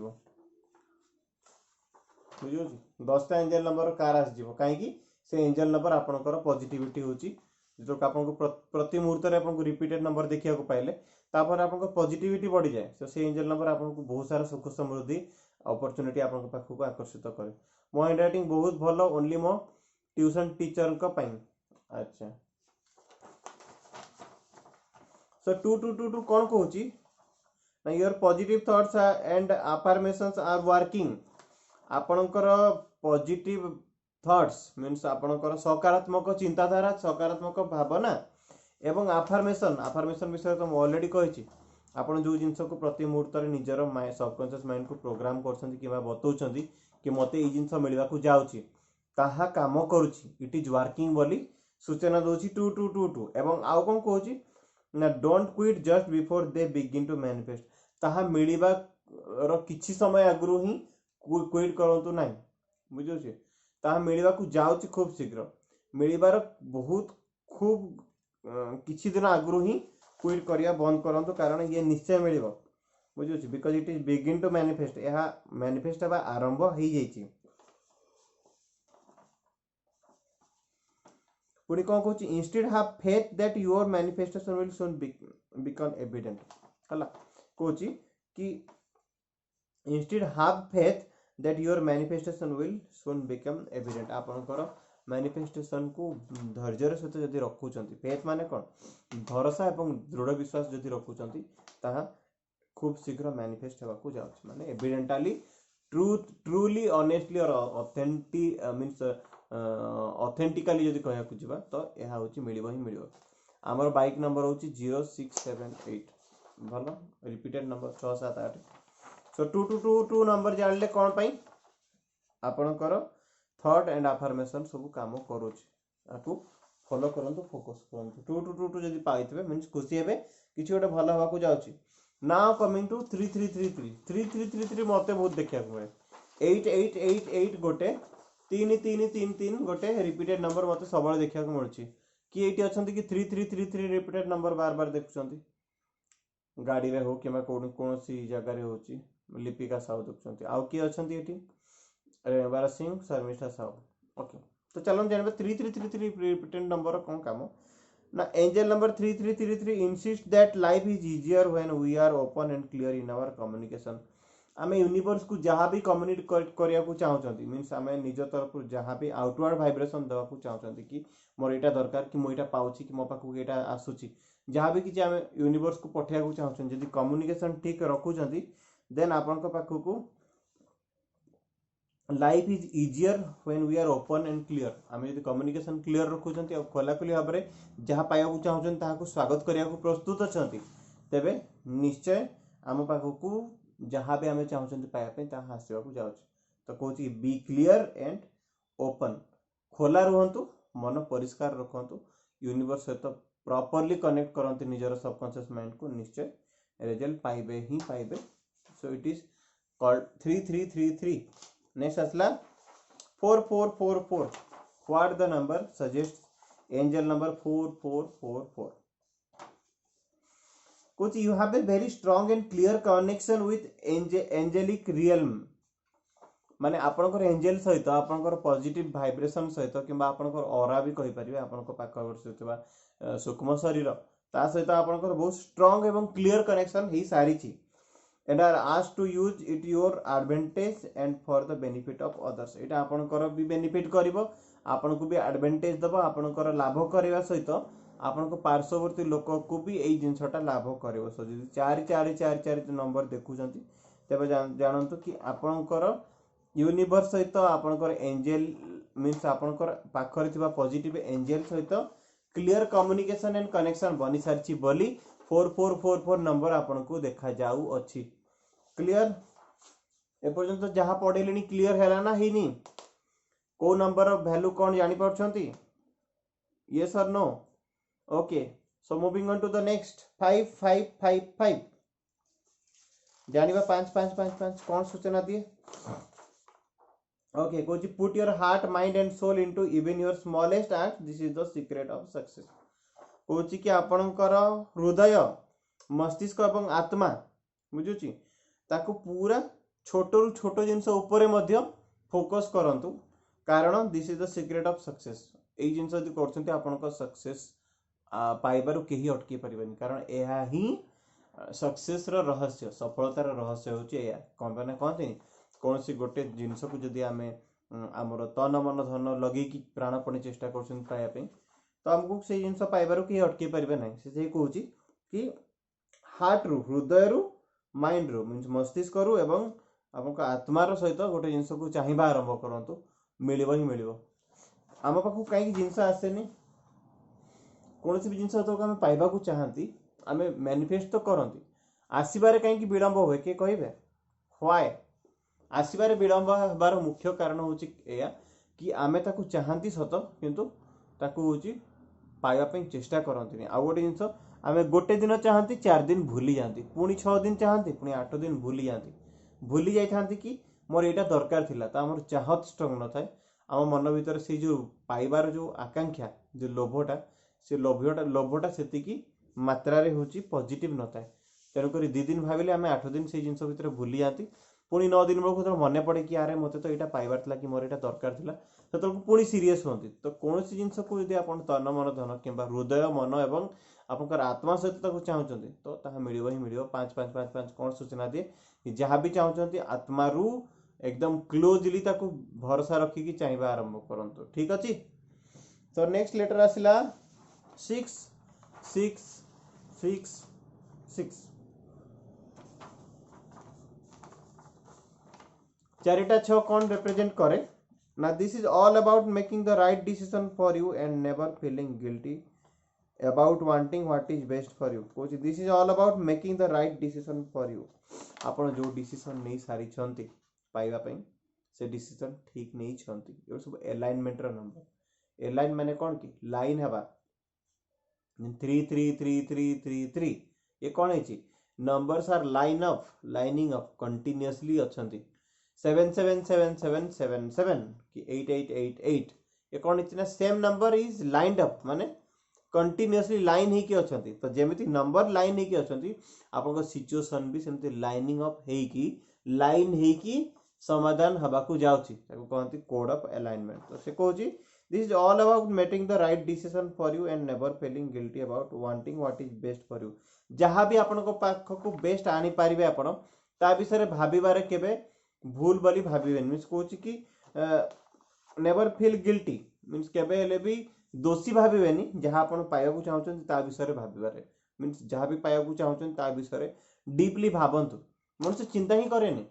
बुझे 10टा एंजल नंबर कार आसीज कहीं से एंजल नंबर आपंकर पॉजिटिविटी होची। जो आपको प्रति मुहूर्त में आपको रिपीटेड नंबर देखा पाइले तापर आपको पॉजिटिविटी बढ़ी जाए। तो से एंजल नंबर आपको बहुत सारा सुख समृद्धि अपॉर्चुनिटी आपन पाखक आकर्षित करे। मो हैंड राइटिंग बहुत भल, ओनली मो ट्यूशन टीचर का पाई। अच्छा सो 2222 कौन कहूची ना your positive thoughts and affirmations are working. आपणकर पॉजिटिव थॉट्स मीन्स आपणकर सकारात्मक चिंताधारा सकारात्मक भावना एवं अफर्मेशन अफर्मेशन विषय तो ऑलरेडी कही। आपन जो जिनस को प्रति मुहूर्त में निजर सबकॉन्शियस माइंड को प्रोग्राम कर बतौर कि मते ये जिनस मिलवा को जाउची, ताहा काम करुछि, इट इज वर्किंग बोली सूचना दोछि 2222 एवं आउ कोन कहूछि ना don't quit just before they begin to manifest, ताहा मिलिबा रो किछि समय आगु ही क्विट करंतु नाही, बुझुछि ताहा मिलिबा को जाउछि खूब शीघ्र, मिलिबार बहुत खूब किछि दिन आगु ही क्विट करिया बंद करंतु, कारण ये निश्चय मिलिबो, बुझुछि because it is begin to manifest, यह मैनिफेस्ट बा आरंभ हो जाइछि। पुणी कौन कहूँ instead have faith that your manifestation will soon become evident, हला कहूँ कि instead have faith that your manifestation will soon become evident, आपनकर मैनिफेस्टेशन को धैर्यर सहित जदि रखुचंती, फेथ माने कौन भरोसा एवं दृढ़ विश्वास जदि रखुचंती ताहा खूब शीघ्र मैनिफेस्ट होगा को जाउछ, माने एविडेंटली ट्रूली ऑनेस्टली और ऑथेंटिक मींस ऑथेंटिकली जदि कहया को जिबा तो यह होची मिलिबो ही मिलिबो। हमर बाइक नंबर होची 0678, भलो रिपीटेड नंबर 678। सो 2222 नंबर जानले कोन पई आपनकर थॉट एंड अफर्मेशन सब काम करूछ, आकु फॉलो करंतु, फोकस करंतु। 2222 जदि पाइतबे मींस खुशी हेबे किछि गोटे भलो हवा को जाउची। नाउ कमिंग टू 3333 मते बहुत देखिया को मिले 8888 गोटे 3333 गोटे रिपीटेड नंबर मते सबले देखिया को मिलची कि एटी अछंती कि 3333 रिपीटेड नंबर बार बार देखुचंती, गाड़ी रे हो किमा कोन सी जगह रे होची, लिपिका साहू देखुचंती, आउ की अछंती एटी बारा सिंह शर्मिष्ठा साहू। ओके तो चलो जानबे 3333 रिपीटेड नंबर कोन काम ना। Angel number 3333 insist that life is easier when we are open and clear in our communication. आमे यूनिवर्स को जहाँ भी कम्युनिकेट करिया को चाहउचंती मींस आमे निज तरफ जहाँ भी आउटवर्ड वाइब्रेशन देवा को चाहउचंती कि मोर एटा दरकार कि मो एटा पाउची कि मो पाखु एटा आसुची, जहाँ भी कि आमे यूनिवर्स को पठिया को चाहउचंती, जदि कम्युनिकेशन ठीक रखुचंती देन आपन को पाखु को life is easier when we are open and clear. आम जब कम्युनिकेशन क्लियर रखुचंती और खोलाखोली भाव में जहाँ पाइबा चाहूँ ताकू स्वागत करने को प्रस्तुत अच्छा तेबे निश्चय आम पाखक जहाँ भी आम चाहूँ पाइबा ताहा आसवाक जाऊँ। तो कहूँ बी क्लियर एंड ओपन, खोला रुहतु, मन परिष्कार रखु, यूनिवर्स सहित प्रॉपर्ली कनेक्ट करते निजर सबकॉन्शियस माइंड को, निश्चय रिजल्ट पाइबे ही पाइबे। So it is called 3333। Next असला 4444, what the number suggest, angel number 4444। कुछ you have a very strong and clear connection with angelic realm, माने आपनकर एंजल सहित आपनकर पॉजिटिव वाइब्रेशन सहित किंबा आपनकर ऑरा भी कहि परिबे, आपनकर पाखवर्षितबा सूक्ष्म शरीर ता सहित आपनकर बहुत स्ट्रांग एवं क्लियर कनेक्शन ही सारी छी, and are asked to use it your advantage and for the benefit of others। एटा आपनकर भी बेनिफिट करिवो, आपन को भी एडवांटेज दबो, आपनकर लाभ करबा सहित आपन को पार्श्ववर्ती लोक को भी एई जिंसटा लाभ करिवो। सो जदि 4444 नंबर देखुचंती तबे जानंतु कि आपनकर यूनिवर्स सहित आपनकर एंजल मींस आपनकर पाखरे थिबा पॉजिटिव एंजल सहित क्लियर कम्युनिकेशन एंड कनेक्शन बनी सारची बोली 4444 नंबर आपन को देखा जाऊ अच्छी। क्लियर ए पर्यंत जहां पढ़ेलेनी क्लियर हैला ना हिनी, को नंबर वैल्यू कौन जानी पारछंती, यस और no? Okay so moving on to the next 5555 जानिबा 5555 कौन सूचना दिए। ओके कोची put your heart mind and soul into even your smallest act, this is the secret of success. कहूँ कि आपणकर हृदय मस्तिष्क और आत्मा बुझुची ताकू पूरा छोट रु छोट जिनस उपरे मध्य फोकस करंतु, कारण this is the secret of success. ए जिनस जदि करछंती आपनकर सक्सेस पाइबारु केही अटकी परिबनी, कारण एहा ही सक्सेस रो रहस्य, सफलतार रहस्य होची एया। कोन बने कहते कौन सी गोटे जिनस को जदि आमे हमर तन मन धन लगे कि प्राणपण चेष्टा करछन पाया पे तो हमको से जिनस पाइबारु केही अटकी परिबे नै। से कहूची कि हार्ट रु हृदय रु माइंड रु मींस मस्तिष्क रु एवं आपन आत्मार सहित गोटे जिनस को चाहिबा आरंभ करंतु, मिलिबो ही मिलिबो। आम पाखु कहीं जिनस आसेनी, कौन भी जिनस तो आम पाइबा को चाहती आम मैनिफेस्ट तो करती, आसबार कहीं विलंब हुए किए कहे व्हाई? आसबार विलंब हबार मुख्य कारण हूँ या कि आमे ताकू चाहती सत किंतु ताकू होची पाइबा ପାଇଁ चेष्टा करंती। आ गोटे जिंस आमे गोटे दिन चाहती 4 दिन भूली जाती, पुणी 6 दिन चाहती पुणी 8 दिन भूली जाती, भूली जाती कि मोर एटा दरकार थिला। तो आमर चाहत स्ट्रंग न थाए, आम मन भीतर से जो पाइबार जो आकांक्षा जो लोभटा से लोभटा से मात्रा रे होची पॉजिटिव न थाए। तेणुक 2 दिन भाविले आम 8 दिन से जिनस भितर भूली जाती, पुणी 9 दिन बेलू जो मन पड़े कि अरे मत तो यहाँ पाइबार था कि मोर यहाँ दरकार था से पुणी सीरीयस होती। तो कौन सी जिनस को यदि आप तन मन धन कि हृदय मन एवं आपंकर आत्मा सहित चाहते तो ताहा मिलिबो ही मिलिबो। 5 5 5 5 कौन सूचना दिए कि जहाँ भी चाहते आत्मारू एकदम क्लोजली ताकू भरोसा रखिकी चाहिए आरंभ करंतु। ठीक अच्छे। तो नेक्स्ट लेटर आसला 6 6 6 6 चारिटा 6 कौन रिप्रेजेंट करे ना। This is all about making the right decision for you and never feeling guilty about wanting what is best for you. Coach this is all about making the right decision for you. आपण जो decision नहीं सारी छंती पाइबा पई से decision ठीक नहीं छंती। ये सब अलाइनमेंट रो नंबर। अलाइन माने कोन की लाइन हेबा 3 3 3 3 3 3 ये कोन है numbers are line up lining up continuously अछंती। 7 7 7 7 7 7 कि 8 8 8 8 ये कौन है same number is lined up माने कंटीन्यूअसली लाइन ही कि अछंती। तो जेमिति नंबर लाइन ही कि अछंती आपन सिचुएशन भी सेमति लाइनिंग अप हे कि लाइन हे कि समाधान हबाकू जाउची ताको कहंती कोड ऑफ अलाइनमेंट। तो से कहूची this is all about making the right decision for you and never feeling guilty about wanting what is best for you. जहां भी आपन को पाख को बेस्ट आनी पारिबे आपन ता विषय भाबिबारे केबे भूल बोली भाविबेन। मीन्स कहूची कि नेवर फील गिल्टी मीन्स केबे हेले भी दोषी भाविबेनी। जहां आपन पाइबाकू चाहउछन ता विषय भाबिबारे मीन्स जहां भी पाइबाकू चाहउछन ता विषय डीपली भाबंतु। मन से चिंता ही करेनी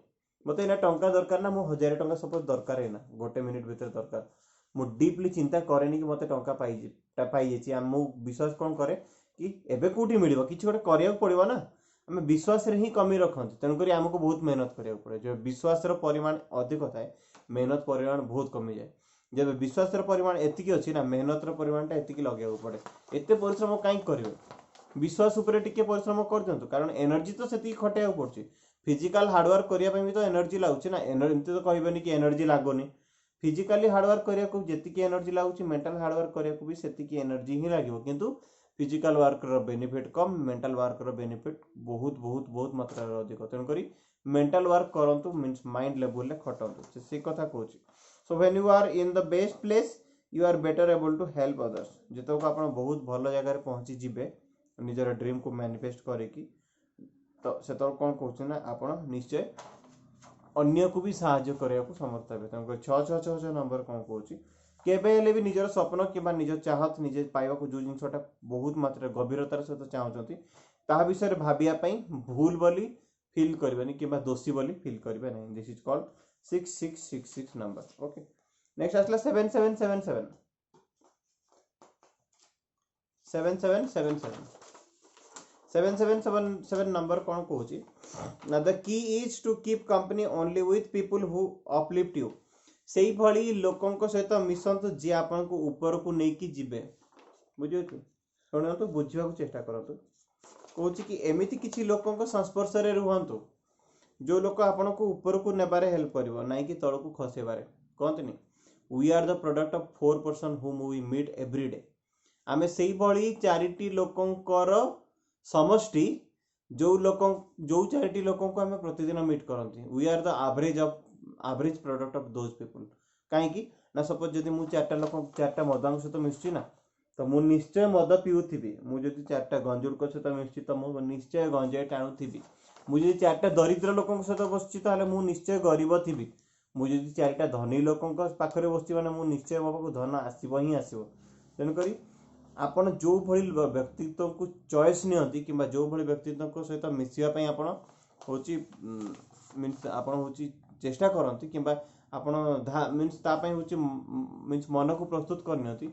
मते एना टंका दरकार ना मो 1000 टंका सपोज दरकार है ना गोटे मिनिट भीतर दरकार मो डीपली चिंता करेनी कि मते टंका पाई जेची। हम विश्वास कोन करे कि एबे कोठी मिलिबो किछि गोटे करिया पड़िबो ना। आम विश्वास रे ही कमी रखते तेणुक आमको बहुत मेहनत करा पड़े। जो विश्वास परिमाण अधिक थाए मेहनत परिमाण बहुत कमी जाए। जब विश्वास परिमाण एतिकी अच्छी ना मेहनत परिमाण एतिकी लगे पड़े। एत परिश्रम कहीं करेंगे विश्वास उपर टिके परिश्रम कर दिंतु कारण एनर्जी तो से खटाइया पड़े। फिजिकल हार्डवर्क करने भी तो एनर्जी लगुच ना एमती तो कहबेनि कि एनर्जी लगुनि। फिजिकाली हार्डवर्क करने को जी एनर्जी लगुच मेंटल हार्डवर्क करने को भी सेतिकी एनर्जी ही लगे। किंतु फिजिकल वर्क रो बेनिफिट कम मेंटल वर्क रो बेनिफिट बहुत बहुत बहुत मात्रा रे अधिक। तेणुक मेंटल वर्क करंतु मीन्स माइंड लेवल ले खटंतु से कथा कहूँ। So when you are in the best place you are better able to help others. जितक आप बहुत भल जगह पहुंची जीवे निजर ड्रीम को मैनिफेस्ट करिकी तो से कौन कहूँ ना आप निश्चय अन्य को भी साहाय्य करने को समर्थ हे। तेणुक 6 6 6 6 नंबर कौन कहूँ केबे भी निजर स्वप्न कि निज चाहत निजे पाइबा जो जिनसा बहुत मात्रा गभीरतार सहित चाहते ता विषय भावियापी भूल बोली फिल करें कि दोषी बोली फिल करेंगे ना। This is called 6 6 6 6 number. Okay next आसला 7 7 7 7 7 7 7 7 7 7 7 नंबर कौन कहूँ ना the key is to keep company only with people who uplift you. से भली लोकों सहित मिशंतु जी आपन को ऊपर को लेकिन जीवे बुझे शुणु बुझा चेष्टा करूँ। कहूँ कि एमती किसी लोकों संस्पर्श में रुहतु जो लोक आपन को ऊपर को नेबारे हेल्प करिवो नाइ कि तल को खसेबारे। कहतनी we are the product of 4 person whom we meet every day. आमे सेही भली 4टी लोकंकर समष्टि जो लोक जो 4टी लोकों को आमे प्रतिदिन मीट करंती। We are the average product of those people. कहीं ना सपोज जदि मु 4टा लोक 4टा मदांग सहित मिशुची ना तो मु निश्चय मद पिउथिबी। मु जदि 4टा गंजुड़ सहित मिशुची तो मु निश्चय गंजाई टाणुथिबी। मु जदि 4टा दरिद्र लोकों सहित बसची ताले मु निश्चय गरीब थिबी। मु जदि 4टा धनी लोकों पाखरे बसची माने मु निश्चय मो पाखु धन आसीबो ही आसीबो। तेणुकरी आपण जो भली व्यक्तित्व को चॉइस नियंती कि जो भली व्यक्तित्व सहित मिसिबा आपण होची मीन्स आपण होची चेष्टा करती कि आपण मीन्स तापाई होची मीन्स मन को प्रस्तुत करनियंती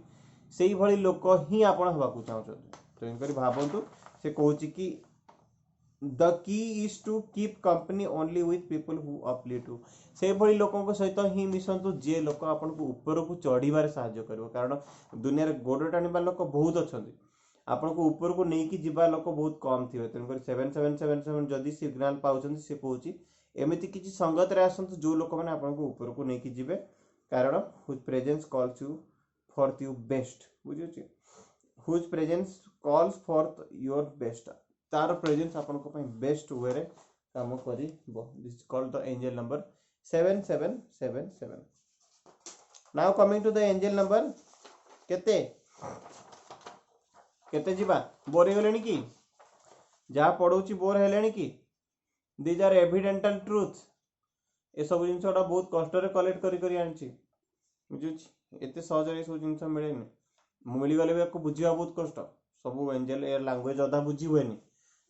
सेही भली लोक ही आपण हबाकू चाहते। तेणुकरी भाबंतु से कहूची कि the key is to keep company only with people who uplift you. से भली लोकों सहित ही मिशंतु जे लोक आपको ऊपर को चढ़ीबार साहाय्य करिवो, कारण दुनिया रे गोड़ टाणिबा लोक बहुत अछंती, आपन को ऊपर को नहीं कि जीवा लोक बहुत कम थिबे। तेनकर 7777 जदि सिग्नल पाउछंती से कहूची एमिति किछि संगत रे आसंतु जो लोक माने आपन को ऊपर को नहीं कि जीवे, कारण whose presence calls you for you best, बुझियो whose presence calls for your best, तार प्रेजेंस आपन को पई बेस्ट वे रे काम करिवो। This is called the angel number 7777। Now coming to the angel number केते केते जीवा बोर हेलेनी कि जहाँ पढ़ौची बोर हेलेनी कि दीज आर एविडेंटल ट्रुथ। ए सब जिन बहुत कष्ट कलेक्ट करी आनी बुझुची एत सहज ये सब जिन मिले मिलगले भी आपको बुझा बहुत कष्ट। सब एंजल ए लैंग्वेज अधा बुझी हुए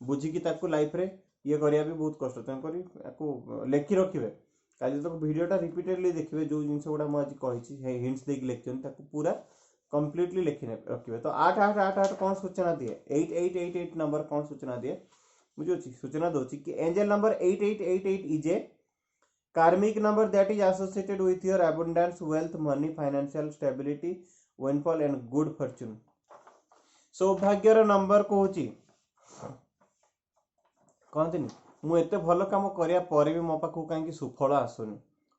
बुझिकी लाइफ रे ये करिया भी बहुत कष्ट, तेणुक लेखि रखिए काली तक वीडियोटा रिपीटेडली देखिए जो जिन गुड़ा मुझे हिंट्स देकी लिखी पूरा कंप्लीटली लिखी रखिए। तो 8888 कौन सूचना दिए, 8888 नंबर कौन सूचना दिए बुझे सूचना दूसरी कि angel number 8888 is a karmic number that is associated with your abundance wealth money financial stability windfall and good fortune. सौभाग्यर नंबर कहूँ कहते मुझे भल कम करिया पर भी मो पाखु कहीं सुफल आसुनी,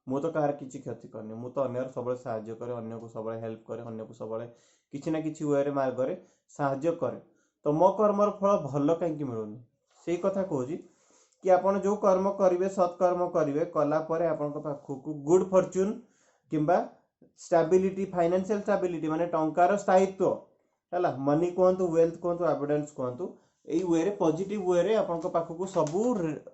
मु तो कहार किसी क्षति करनी, मु तो अन्यर सब साहाय्य करे, अन्य को सब हेल्प करे, अन्य को सब किसी ना किसी वे मार्ग में साहाय्य करे, तो मो कर्मर फल भल कहीं मिलूनी। से कथा कहूँ कि आपन जो कर्म करेंगे सत्कर्म करेंगे कलापर आपण पाखक गुड फॉर्च्यून किंबा स्टेबिलिटी फाइनेंशियल स्टेबिलिटी माने टंकार स्थायित्व है, मनी कहतु वेल्थ कहतु एविडेंस कहतु यही वे रे पॉजिटिव वे रे आपण पाखक सब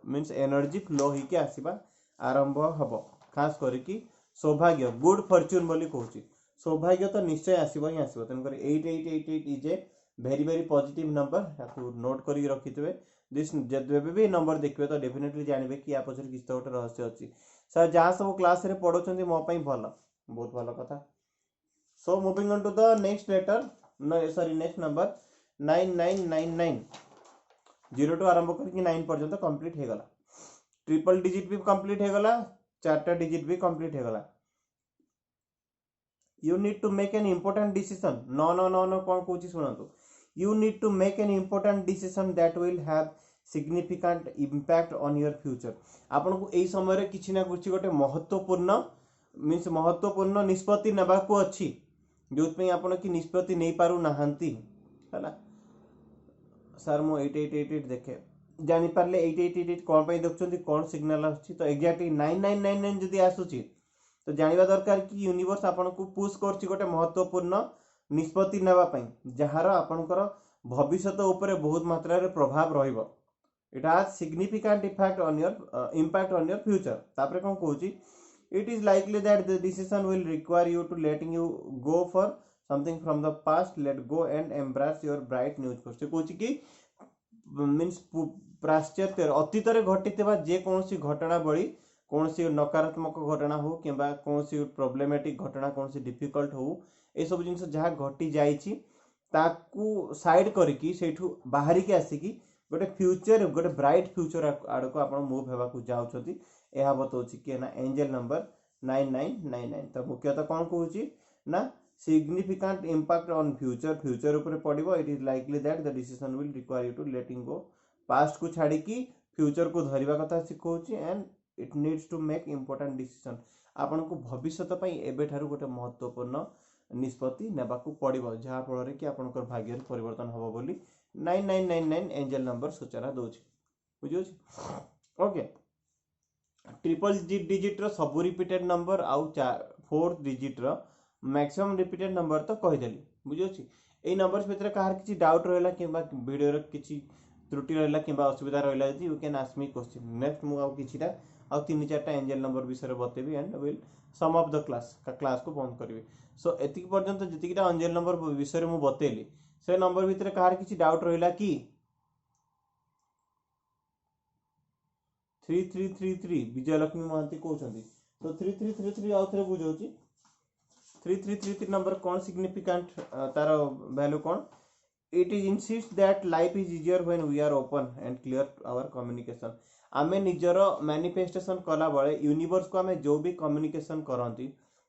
मीन्स एनर्जी फ्लो होके आसवा आरंभ हम। खास करके सौभाग्य गुड फॉर्च्यून बोली कहूँ, सौभाग्य तो निश्चय आसव ही आसव। तेणुक 8888 is a very very positive number, note कर रखिथे। दिस जब भी नंबर देखिए तो डेफिनेटली जानवे कि या पचर किसी गोटे रहस्य अच्छी। सर जहाँ सब क्लास रे पढ़ाऊँ मो भल बहुत भल कथा। So moving on to the next letter sorry next number 9999 0 to आरंभ करके 9 पर्यंत कंप्लीट हो गला। ट्रिपल डिजिट भी कंप्लीट हो गला, चार्टा डिजिट भी कंप्लीट हो गला। You need to make an important decision. No no no no कौन कहूँ शुणु, you need to make an important decision that will have significant impact on your future। आपन को एई समय रे किछि ना किछि गोटे महत्वपूर्ण मीन्स महत्वपूर्ण निष्पत्ति नेबाकू अछि, जोथपई आपन की निष्पत्ति नै पारु नाहंती हला। सर मो 8888 देखे जानि पारले 8888 कोन पई देखछंती कोन सिग्नल आछि, तो एग्जैक्टली 9999 जदि आसुची तो जानिबा दरकार कि यूनिवर्स आपन को पुश करछि गोटे महत्वपूर्ण निष्पत्ति नेबा जार आपणकर भविष्य उपरे बहुत मात्रा रे प्रभाव रहिबो। It has significant effect on your impact on your future. तापर कोन कहूची it is likely that the decision will require you to letting you go for something from the past, let go and embrace your bright news for. से कहूची कि means प्राश्चात्य अतीत रे घटितबा जे कोनसी घटना बड़ी कोनसी नकारात्मक घटना हो किंबा कोनसी प्रॉब्लमेटिक घटना कोनसी डिफिकल्ट हो ए सब जिन जहाँ घटी जाइछि ताकू साइड करके सेठू बाहर के आसिकी गोटे फ्यूचर गोटे ब्राइट फ्यूचर आड़ को आप मुव होगा जाऊँगी। यह बताऊँ कि ना एंजल नंबर 9999। तो मुख्यतः कौन कहूँ ना significant impact on future, future ऊपर पड़ो। It is likely that the decision will require you to letting go, past को छाड़ी फ्यूचर को धरवा कथा शिखौची and it needs to make important decision. आपन को भविष्य एबे ठारू गोटे महत्वपूर्ण निष्पत्ति नेबाकू पड़ो जहाँ फल कि आपंकर भाग्य परिवर्तन हम बोली 9999 एंजल नंबर सूचना दूसरी बुझे। ओके ट्रिपल डिजिट रो सब रिपीटेड नंबर आउ 4 डिजिट रो मैक्सिमम रिपीटेड नंबर तो कहीदेली बुझे। यही नंबर भितर कहार किसी डाउट रहा कि वीडियो किसी त्रुटि रहा कि असुविधा रहा you can ask me question. Next मुझे आउ 3-4टा एंजल नंबर विषय बतेबी and will sum of the class को बंद करी। सो एति पर्यंत जीतकीटा एंजल नंबर विषय में बतेली से नंबर भितर कहार किसी डाउट रहा कि 3333 विजयलक्ष्मी महांती कहते तो 3333 आउ थे बुझाऊँ 3333 नंबर कौन सिग्निफिकेंट तार वैल्यू कौन it is insists that life is easier when we are open and clear our communication. आमे निजर मैनिफेस्टेशन कला बळे यूनिवर्स को आमे जो भी कम्युनिकेशन करंती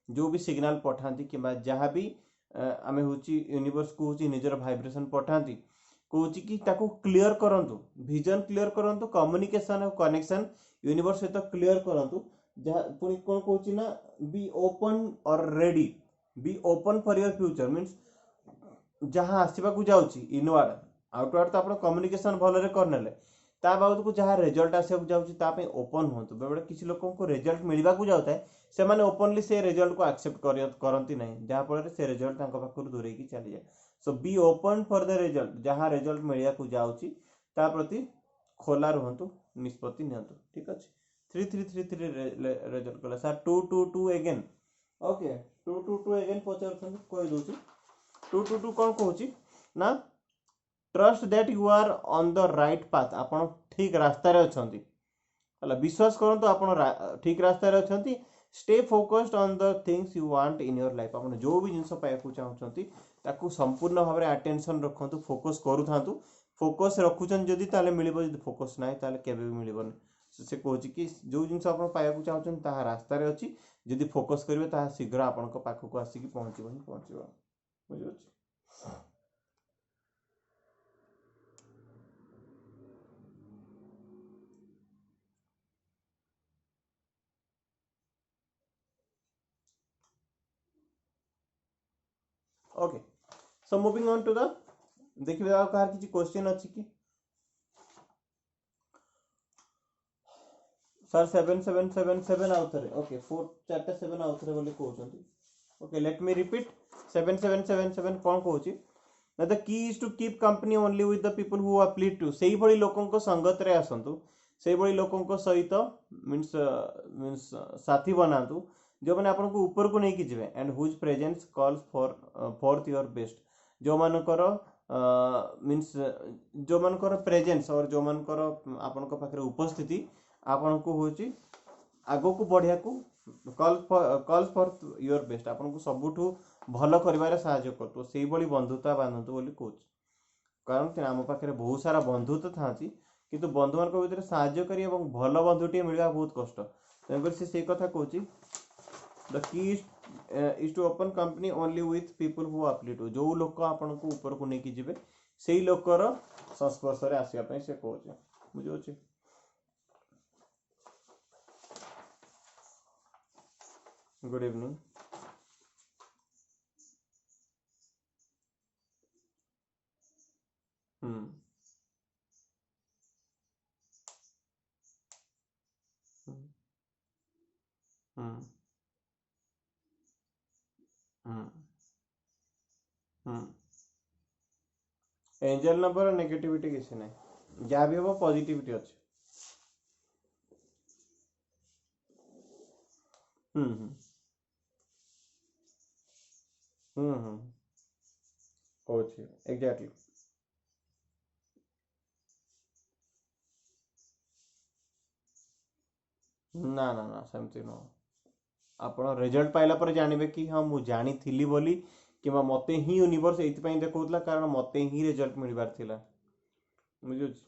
जो भी सिग्नल पठांती किबा जहां भी आमे होची यूनिवर्स को होची निजर वाइब्रेशन पठांती कोची कि ताको क्लियर करंतु विजन क्लियर करंतु कम्युनिकेशन और कनेक्शन यूनिवर्स सहित क्लियर करंतु जहा पुनी कोन कोची ना बी ओपन और ready B open for your future means जहाँ आसवा को जाउची इनवर्ड आउटवर्ड तो आपण कम्युनिकेशन भलरे करनेले ता बाबत को जहाँ रिजल्ट आसे जाउची ता पे ओपन होंतु बेबे किछि लोकन को रिजल्ट मिलबा को जाउता है से माने ओपनली से रिजल्ट को एक्सेप्ट करंती नहीं जहाँ फल से रिजल्ट तांको पाखरु दूरे की चली जाए so be open for the result जहाँ रिजल्ट मिलिया को जाउची ता प्रति खोला रहंतु निष्पत्ति नियंतु ठीक अछि 3333 रिजल्ट कला सर 222 अगेन ओके 222 अगेन पचार कोइ दोची 222 कौन कहूँ ना trust that you are on the right path आपण ठीक रास्ता रे अछंती हला विश्वास करंतु आपण ठीक रास्ता रे अछंती stay focused on the things you want in your life आपण जो भी जिंस पाया को चाहछंती ताकू संपूर्ण भाव में अटेंशन रखंतु फोकस करूथांतु फोकस रखुचन जदी ताले मिलिबो जदी फोकस नाही ताले केबे भी मिलिबोनी से कहूँ कि जो जिंस आपण पाया को चाहछन ता रास्ता रे अछि जदी फोकस करिवे ता शीघ्र आपण को पाखो को आसी कि पहुंचबो बुझियो okay so moving on to the देखिए आ कहार किछि क्वेश्चन अछि कि सर 7777 आउथरे ओके 4 चारटा 7 आउथरे बोली कहउछंती ओके लेट मी रिपीट 7777 कोन कहउछि ना the key is to keep company only with the people who uplift to सेही बड़ी लोकन को संगत रे आसंतु सेही बड़ी लोकन को सहित मींस साथी बनातु जो माने आपन को ऊपर को नहीं कि जिवे and whose presence calls for your best जो मानकर मींस जो मानकर प्रेजेंस और जो मानकर आपन को पाखरे उपस्थिति आपन को होची आगो को बढ़िया को कॉल्स फॉर योर बेस्ट आपन को सबुठु भल करिवारे सहायता करतो सेही बड़ी बंधुता बांधतो बोली कहूछ कारण कि आम पाखरे बहुत सारा बंधु तो थांती किंतु बंधु मान भितर सहायता करी एवं भल बंधुटी मिलवा बहुत कष्ट तेणुकर से कथा कहूँ the key is to open company only with people who uplift to जो लोक आपन को ऊपर को नेकी जिवे सेही लोकर संस्पर्श रे आसीया पई से कहूछ बुझियो गुड इवनिंग हम्म हम्म हम्म हम्म एंजल नंबर नेगेटिविटी किसी नहीं जहाँ भी हो पॉजिटिविटी अच्छे हम्म हम्म अच्छे एग्जैक्टली ना ना ना सेमती नुह ଆପଣ ରେଜଲ୍ଟ ପାଇଲା ପରେ ଜାଣିବେ କି ହଁ ମୁଁ ଜାଣିଥିଲି ବୋଲି କିମ୍ବା ମୋତେ ହିଁ ୟୁନିଭର୍ସ ଏଇଥିପାଇଁ ଦେଖାଉଥିଲା କାରଣ ମୋତେ ହିଁ ରେଜଲ୍ଟ ମିଳିବାର ଥିଲା ବୁଝୁଛି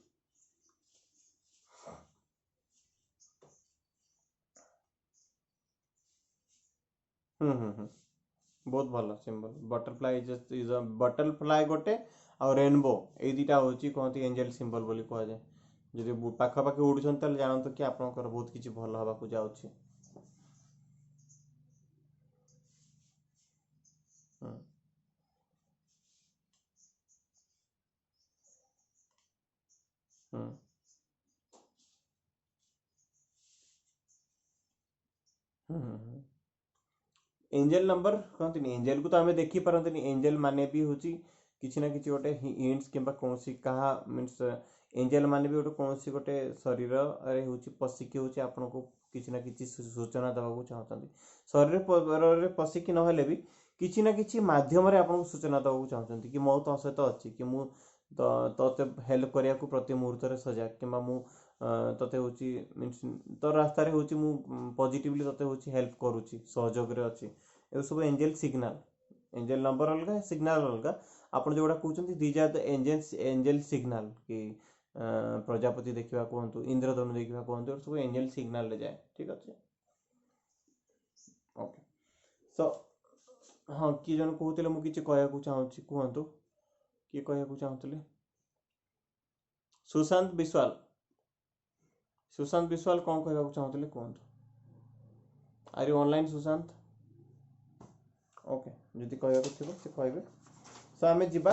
बहुत भल सिंबल बटरफ्लाई इज बटरफ्लाई गोटे आ रेनबो ये दुटा हूँ कहते एंजेल सिंबल बोली कह जाए जदि पाखापाखि उड़ुंत जानते कि आपंकर बहुत किसी भल हवा जाऊँगी एंजेल नंबर कहते एंजेल को तो आम देखी पारती एंजेल माने भी हूँ किसी ना कि गोटे हिंट्स कि कौन क्या मीन्स एंजेल माने भी गोटे कौन गोटे शरीर हूँ पशिकी हूँ आपन को किसी ना कि सूचना देवा चाहते शरीर पशिकी ना भी किसी ना कि मध्यम आपको सूचना देवा चाहते कि मो तो सहित अच्छी कि मुझे ते हेल्प करने को प्रति मुहूर्त सजा कि तते हूँ मीन्स तो रास्ता हूँ पॉजिटिवली तते हूँ हेल्प करुच्ची सहयोग अच्छी ये सब एंजेल सिग्नल एंजेल नंबर अलग सिग्नल अलग आपण जोड़ा कहउछंती these are the angel signal कि प्रजापति देखा कहतु इंद्रधनु देखा कहतु सब एंजल सिग्नल रे जाए ठीक अच्छे ओके सो हाँ किए जन कहते मुझे किसी कहूँ चाहूँगी कहतु किए कहूँ चाहूले सुशांत विश्वाल कौन कहूँ चाहूले कहतु are you online Sushant okay जदि कहूँ थी से कहे सो आम जा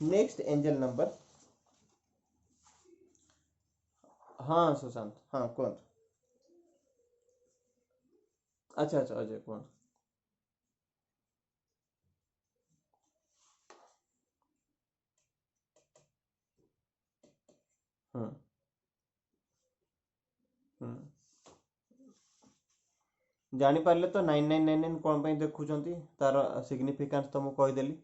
नेक्स्ट एंजल नंबर हाँ सुशांत हाँ कहतु अच्छा अच्छा अजय कहतु जानी पारे तो 9999 कौन पे देखुंट तार सिग्निफिकेंस तो मुझे कहीदेली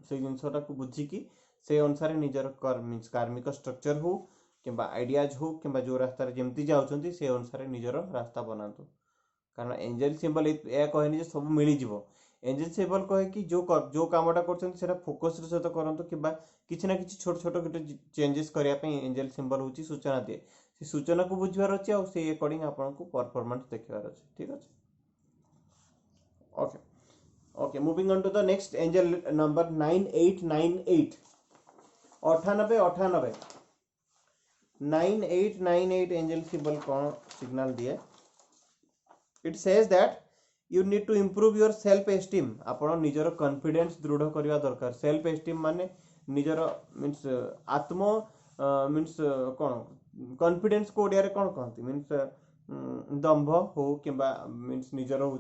से जिनसा को बुझिकी से अनुसार निजर कार्मिक स्ट्रक्चर हो कि आइडियाज हो कि जो रास्ता जमती जाऊँच से अनुसार निजर रास्ता बनातु कारण एंजल सिंबल यह कहनी सब मिल जाव एंजल सिंबल कहे कि जो कामटा कर फोकस सहित करूँ कि ना कि छोट छोट गोटे चेंजेस करने एंजल सिंबल हूँ सूचना दिए से सूचना को बुझार अच्छे और से अकॉर्डिंग आपको परफॉर्मेंस देखार अच्छे ठीक अच्छे okay okay moving on to the next angel number 9898 9898 9898 angel symbol कौन सिग्नल दिए it says that you need to improve your self esteem आपण निजर कॉन्फिडेंस दृढ़ करवा दरकार सेल्फ एस्टीम माने निजर मीन्स आत्म मीन्स कौन कॉन्फिडेंस को ओडिया रे कौन कहती मीन्स दंभ हो कि मीन्स निजर हूँ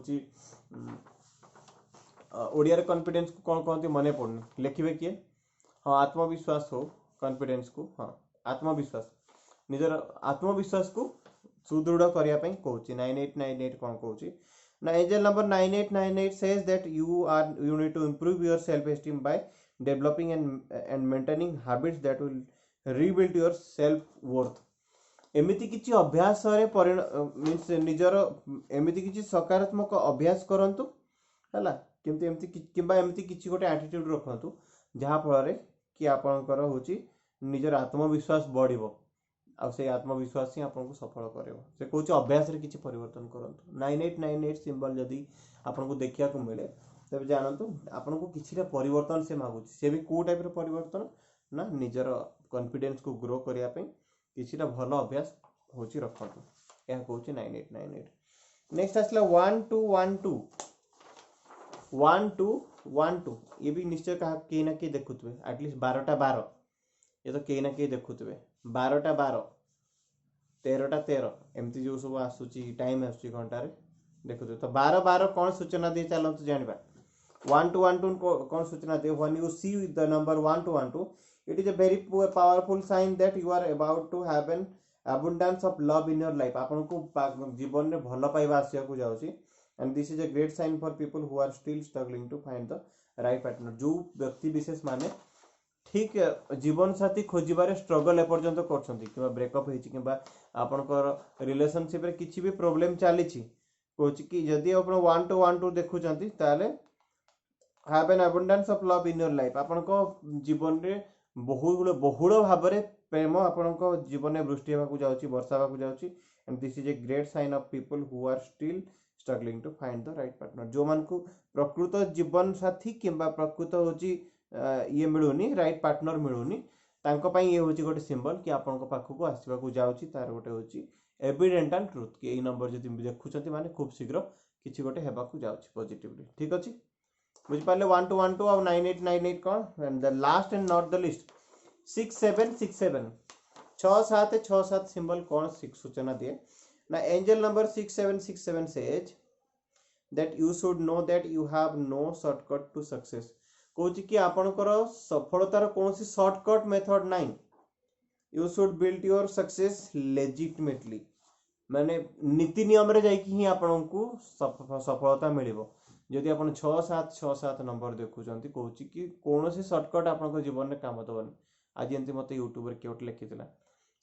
ओडिया रे कॉन्फिडेंस को कौन कहती मन पड़नी लिखिए किए हाँ आत्मविश्वास हो कॉन्फिडेंस को हाँ आत्मविश्वास निजर आत्मविश्वास को सुदृढ़ करने कहूँ 9898 कौन कहूँ ना angel number 9898 says that you need to improve your self esteem by developing and maintaining habits that will rebuild your self worth एमिति किछि अभ्यास रे मीन्स निजर एमिति किछि सकारात्मक अभ्यास करंतु हला केमति एमिति किबा एमिति किछि गोटे एटीट्यूड रखंतु जहा फल कि आपनकर होची निजर आत्मविश्वास बढ़िबो आ से आत्मविश्वास ही आपको सफल करेबो से कहूँ अभ्यास रे किछि परिवर्तन करंतु 9898 सिंबल जदि आपको देखिया को मिले तब जानतु आपको किछि परिवर्तन से मागुछि से भी को टाइप रो परिवर्तन ना निजर कॉन्फिडेंस को ग्रो करिया पे किछिटा भलो अभ्यास होची रखंतु या कहूँ 9898 नेक्स्ट आसला 1212 1212 ये भी निश्चय कहा के ना के देखुतबे एटलीस्ट 12टा 12 ये तो के ना के देखुतबे 12टा 12 13टा 13 एमती जो सब आसुची टाइम आसुची घंटा देखुते तो 12 कौन सूचना दिए चलते जाना 1212 कौन सूचना दिए when you see the number 1212 it is a very powerful sign that you are about to have an abundance of love in your life आपन को जीवन में भल पाइबा आसिया को जाउची and this is a great sign for people who are still struggling to find the right partner जो व्यक्ति विशेष माने ठीक जीवन साथी खोजबार स्ट्रगल एपर्यंत कर ब्रेकअप होकर रिलेशनशिप रे किसी भी प्रोब्लेम चली कौच कि जदि आप 1212 देखुंत ताले have an abundance of love in your life आपण जीवन में बहुल भाव में प्रेम आपण जीवन में वृष्टि होगा जाऊँगी वर्षा होगा जाऊँगी and this is a great sign of people who are still struggling to find the right partner जो मान को प्रकृत जीवन साथी कि प्रकृत होची ये मिलूनी राइट पार्टनर मिलूनी ये हूँ गोटे सिंबल कि आपण पाखक आसवाक जाऊँगी तार गोटे हूँ एविडेंट एंड ट्रुथ कि नंबर जब देखुं माने खूब शीघ्र किसी गोटे होगा जाऊँगी पॉजिटिवली ठीक अच्छे बुझिपारे 1212 और 9898 कौन the last and not the least 6767 6767 symbol कौन सूचना दिए ना angel number 6767 says that you should know that you have no shortcut to success कहूँ कि आपणकर सफलतार कौन शॉर्टकट मेथड नाई you should build your success legitimately माने नीति नियम रे जाइकी ही आपन को सफलता मिलिबो जदि आप 6767 नंबर देखुं कहूँ कि कौन सर्टकट आप जीवन में काम दबन आज एमती मत यूट्यूब किए लिखी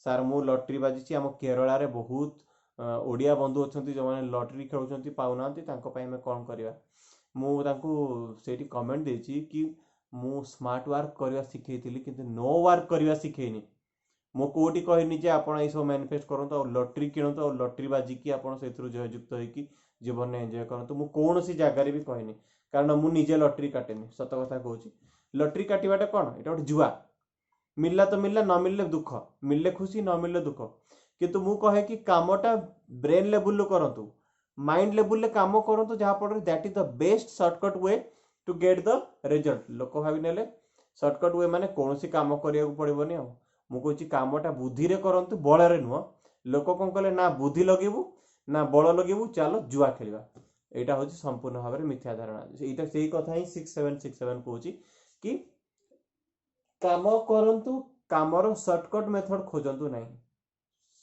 सार मु लटरी बाजी आम केरला रे बहुत ओडिया बंधु अच्छा जो मैंने लटरी खेलुंट पाऊना कौन करवा ମୁଁ ତାଙ୍କୁ ସେଇଠି କमेंट ଦେଇଛି कि ମୁଁ स्मार्ट वर्क करवा शिखेइथिली किंतु नो वर्क करवा शिखेइनी। मो कोटी कहनी जे आपण ये सब मैनिफेस्ट करंतु और लॉटरी किणंतु और लॉटरी बाजिकी आपण सेथुरु जययुक्त होइकी जीवन में एंजॉय करंतु। मु कोनोसी जगारे भी कहनी, कारण मु निजे लॉटरी काटेनी। सत कथा कहूची, लॉटरी काटिबाटा कोन एटा गोटे जुआ। मिलला तो मिलला, न मिलले दुख, मिलले खुशी न मिलले दुख। किंतु मु कहे कि कामटा ब्रेन लेवल करंतु, माइंड लेवल काम करंतु, जहाँ फल that is the best shortcut way to get the result. लोक भावी नेले शॉर्टकट वे माने कोनोसी काम करिया पड़िबोनी। आ मु कहूची कामटा बुद्धि रे करंतु, बଳରେ नुह। लोक कौन कले ना बुद्धि लगेबू ना बल लगेबू, चलो जुआ खेलिबा। एटा होची संपूर्ण भाव में मिथ्या धारणा। एटा सेही कथा ही 6767 कहूची कि काम करंतु, कामर शॉर्टकट मेथड खोजंतु नहीं।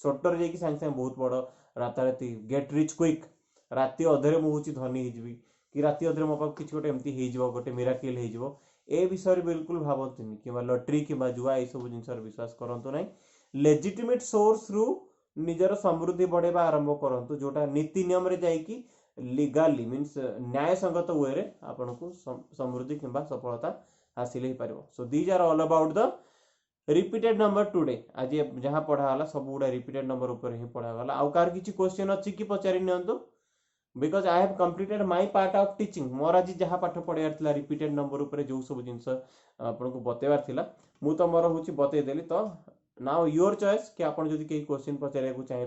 शॉर्टर जाइए सांगे सांगे बहुत बड़ राताराति गेट रिच क्विक, राति अधरे मु होची धनी हेजिबी कि राति अधरे मो पाक किछ गोटे एमती हेजिबो, गोटे मिराकिल हेजिबो, ए विषय बिल्कुल भाबंतुनी कि लॉटरी कि जुआ ये सब जिनस विश्वास करंतु नहीं। लेजिटिमेट सोर्स रु निजर समृद्धि बढ़ेबा आरंभ करंतु, जोटा नीति नियम रे जाइकी लीगाली मीन्स न्याय संगत वे रे आपनको समृद्धि किंबा सफलता हासिल हो पारिबो। So these are all about the repeated number today. आज जहाँ पढ़ा गला सब गुड़ा रिपीटेड नंबर ऊपर ही पढ़ा गला। आउ कार किछि क्वेश्चन अछि कि पचारि नियंतु, because I have completed my part of teaching. मोर आज जहाँ पाठ पढ़ार थिला रिपीटेड नंबर ऊपर जो सब जिनस आपनको बतेबार थिला मु तो मोर होछि बतै देली। तो नाउ योर चॉइस कि आपण जदि केही क्वेश्चन पचारिया को चाहिए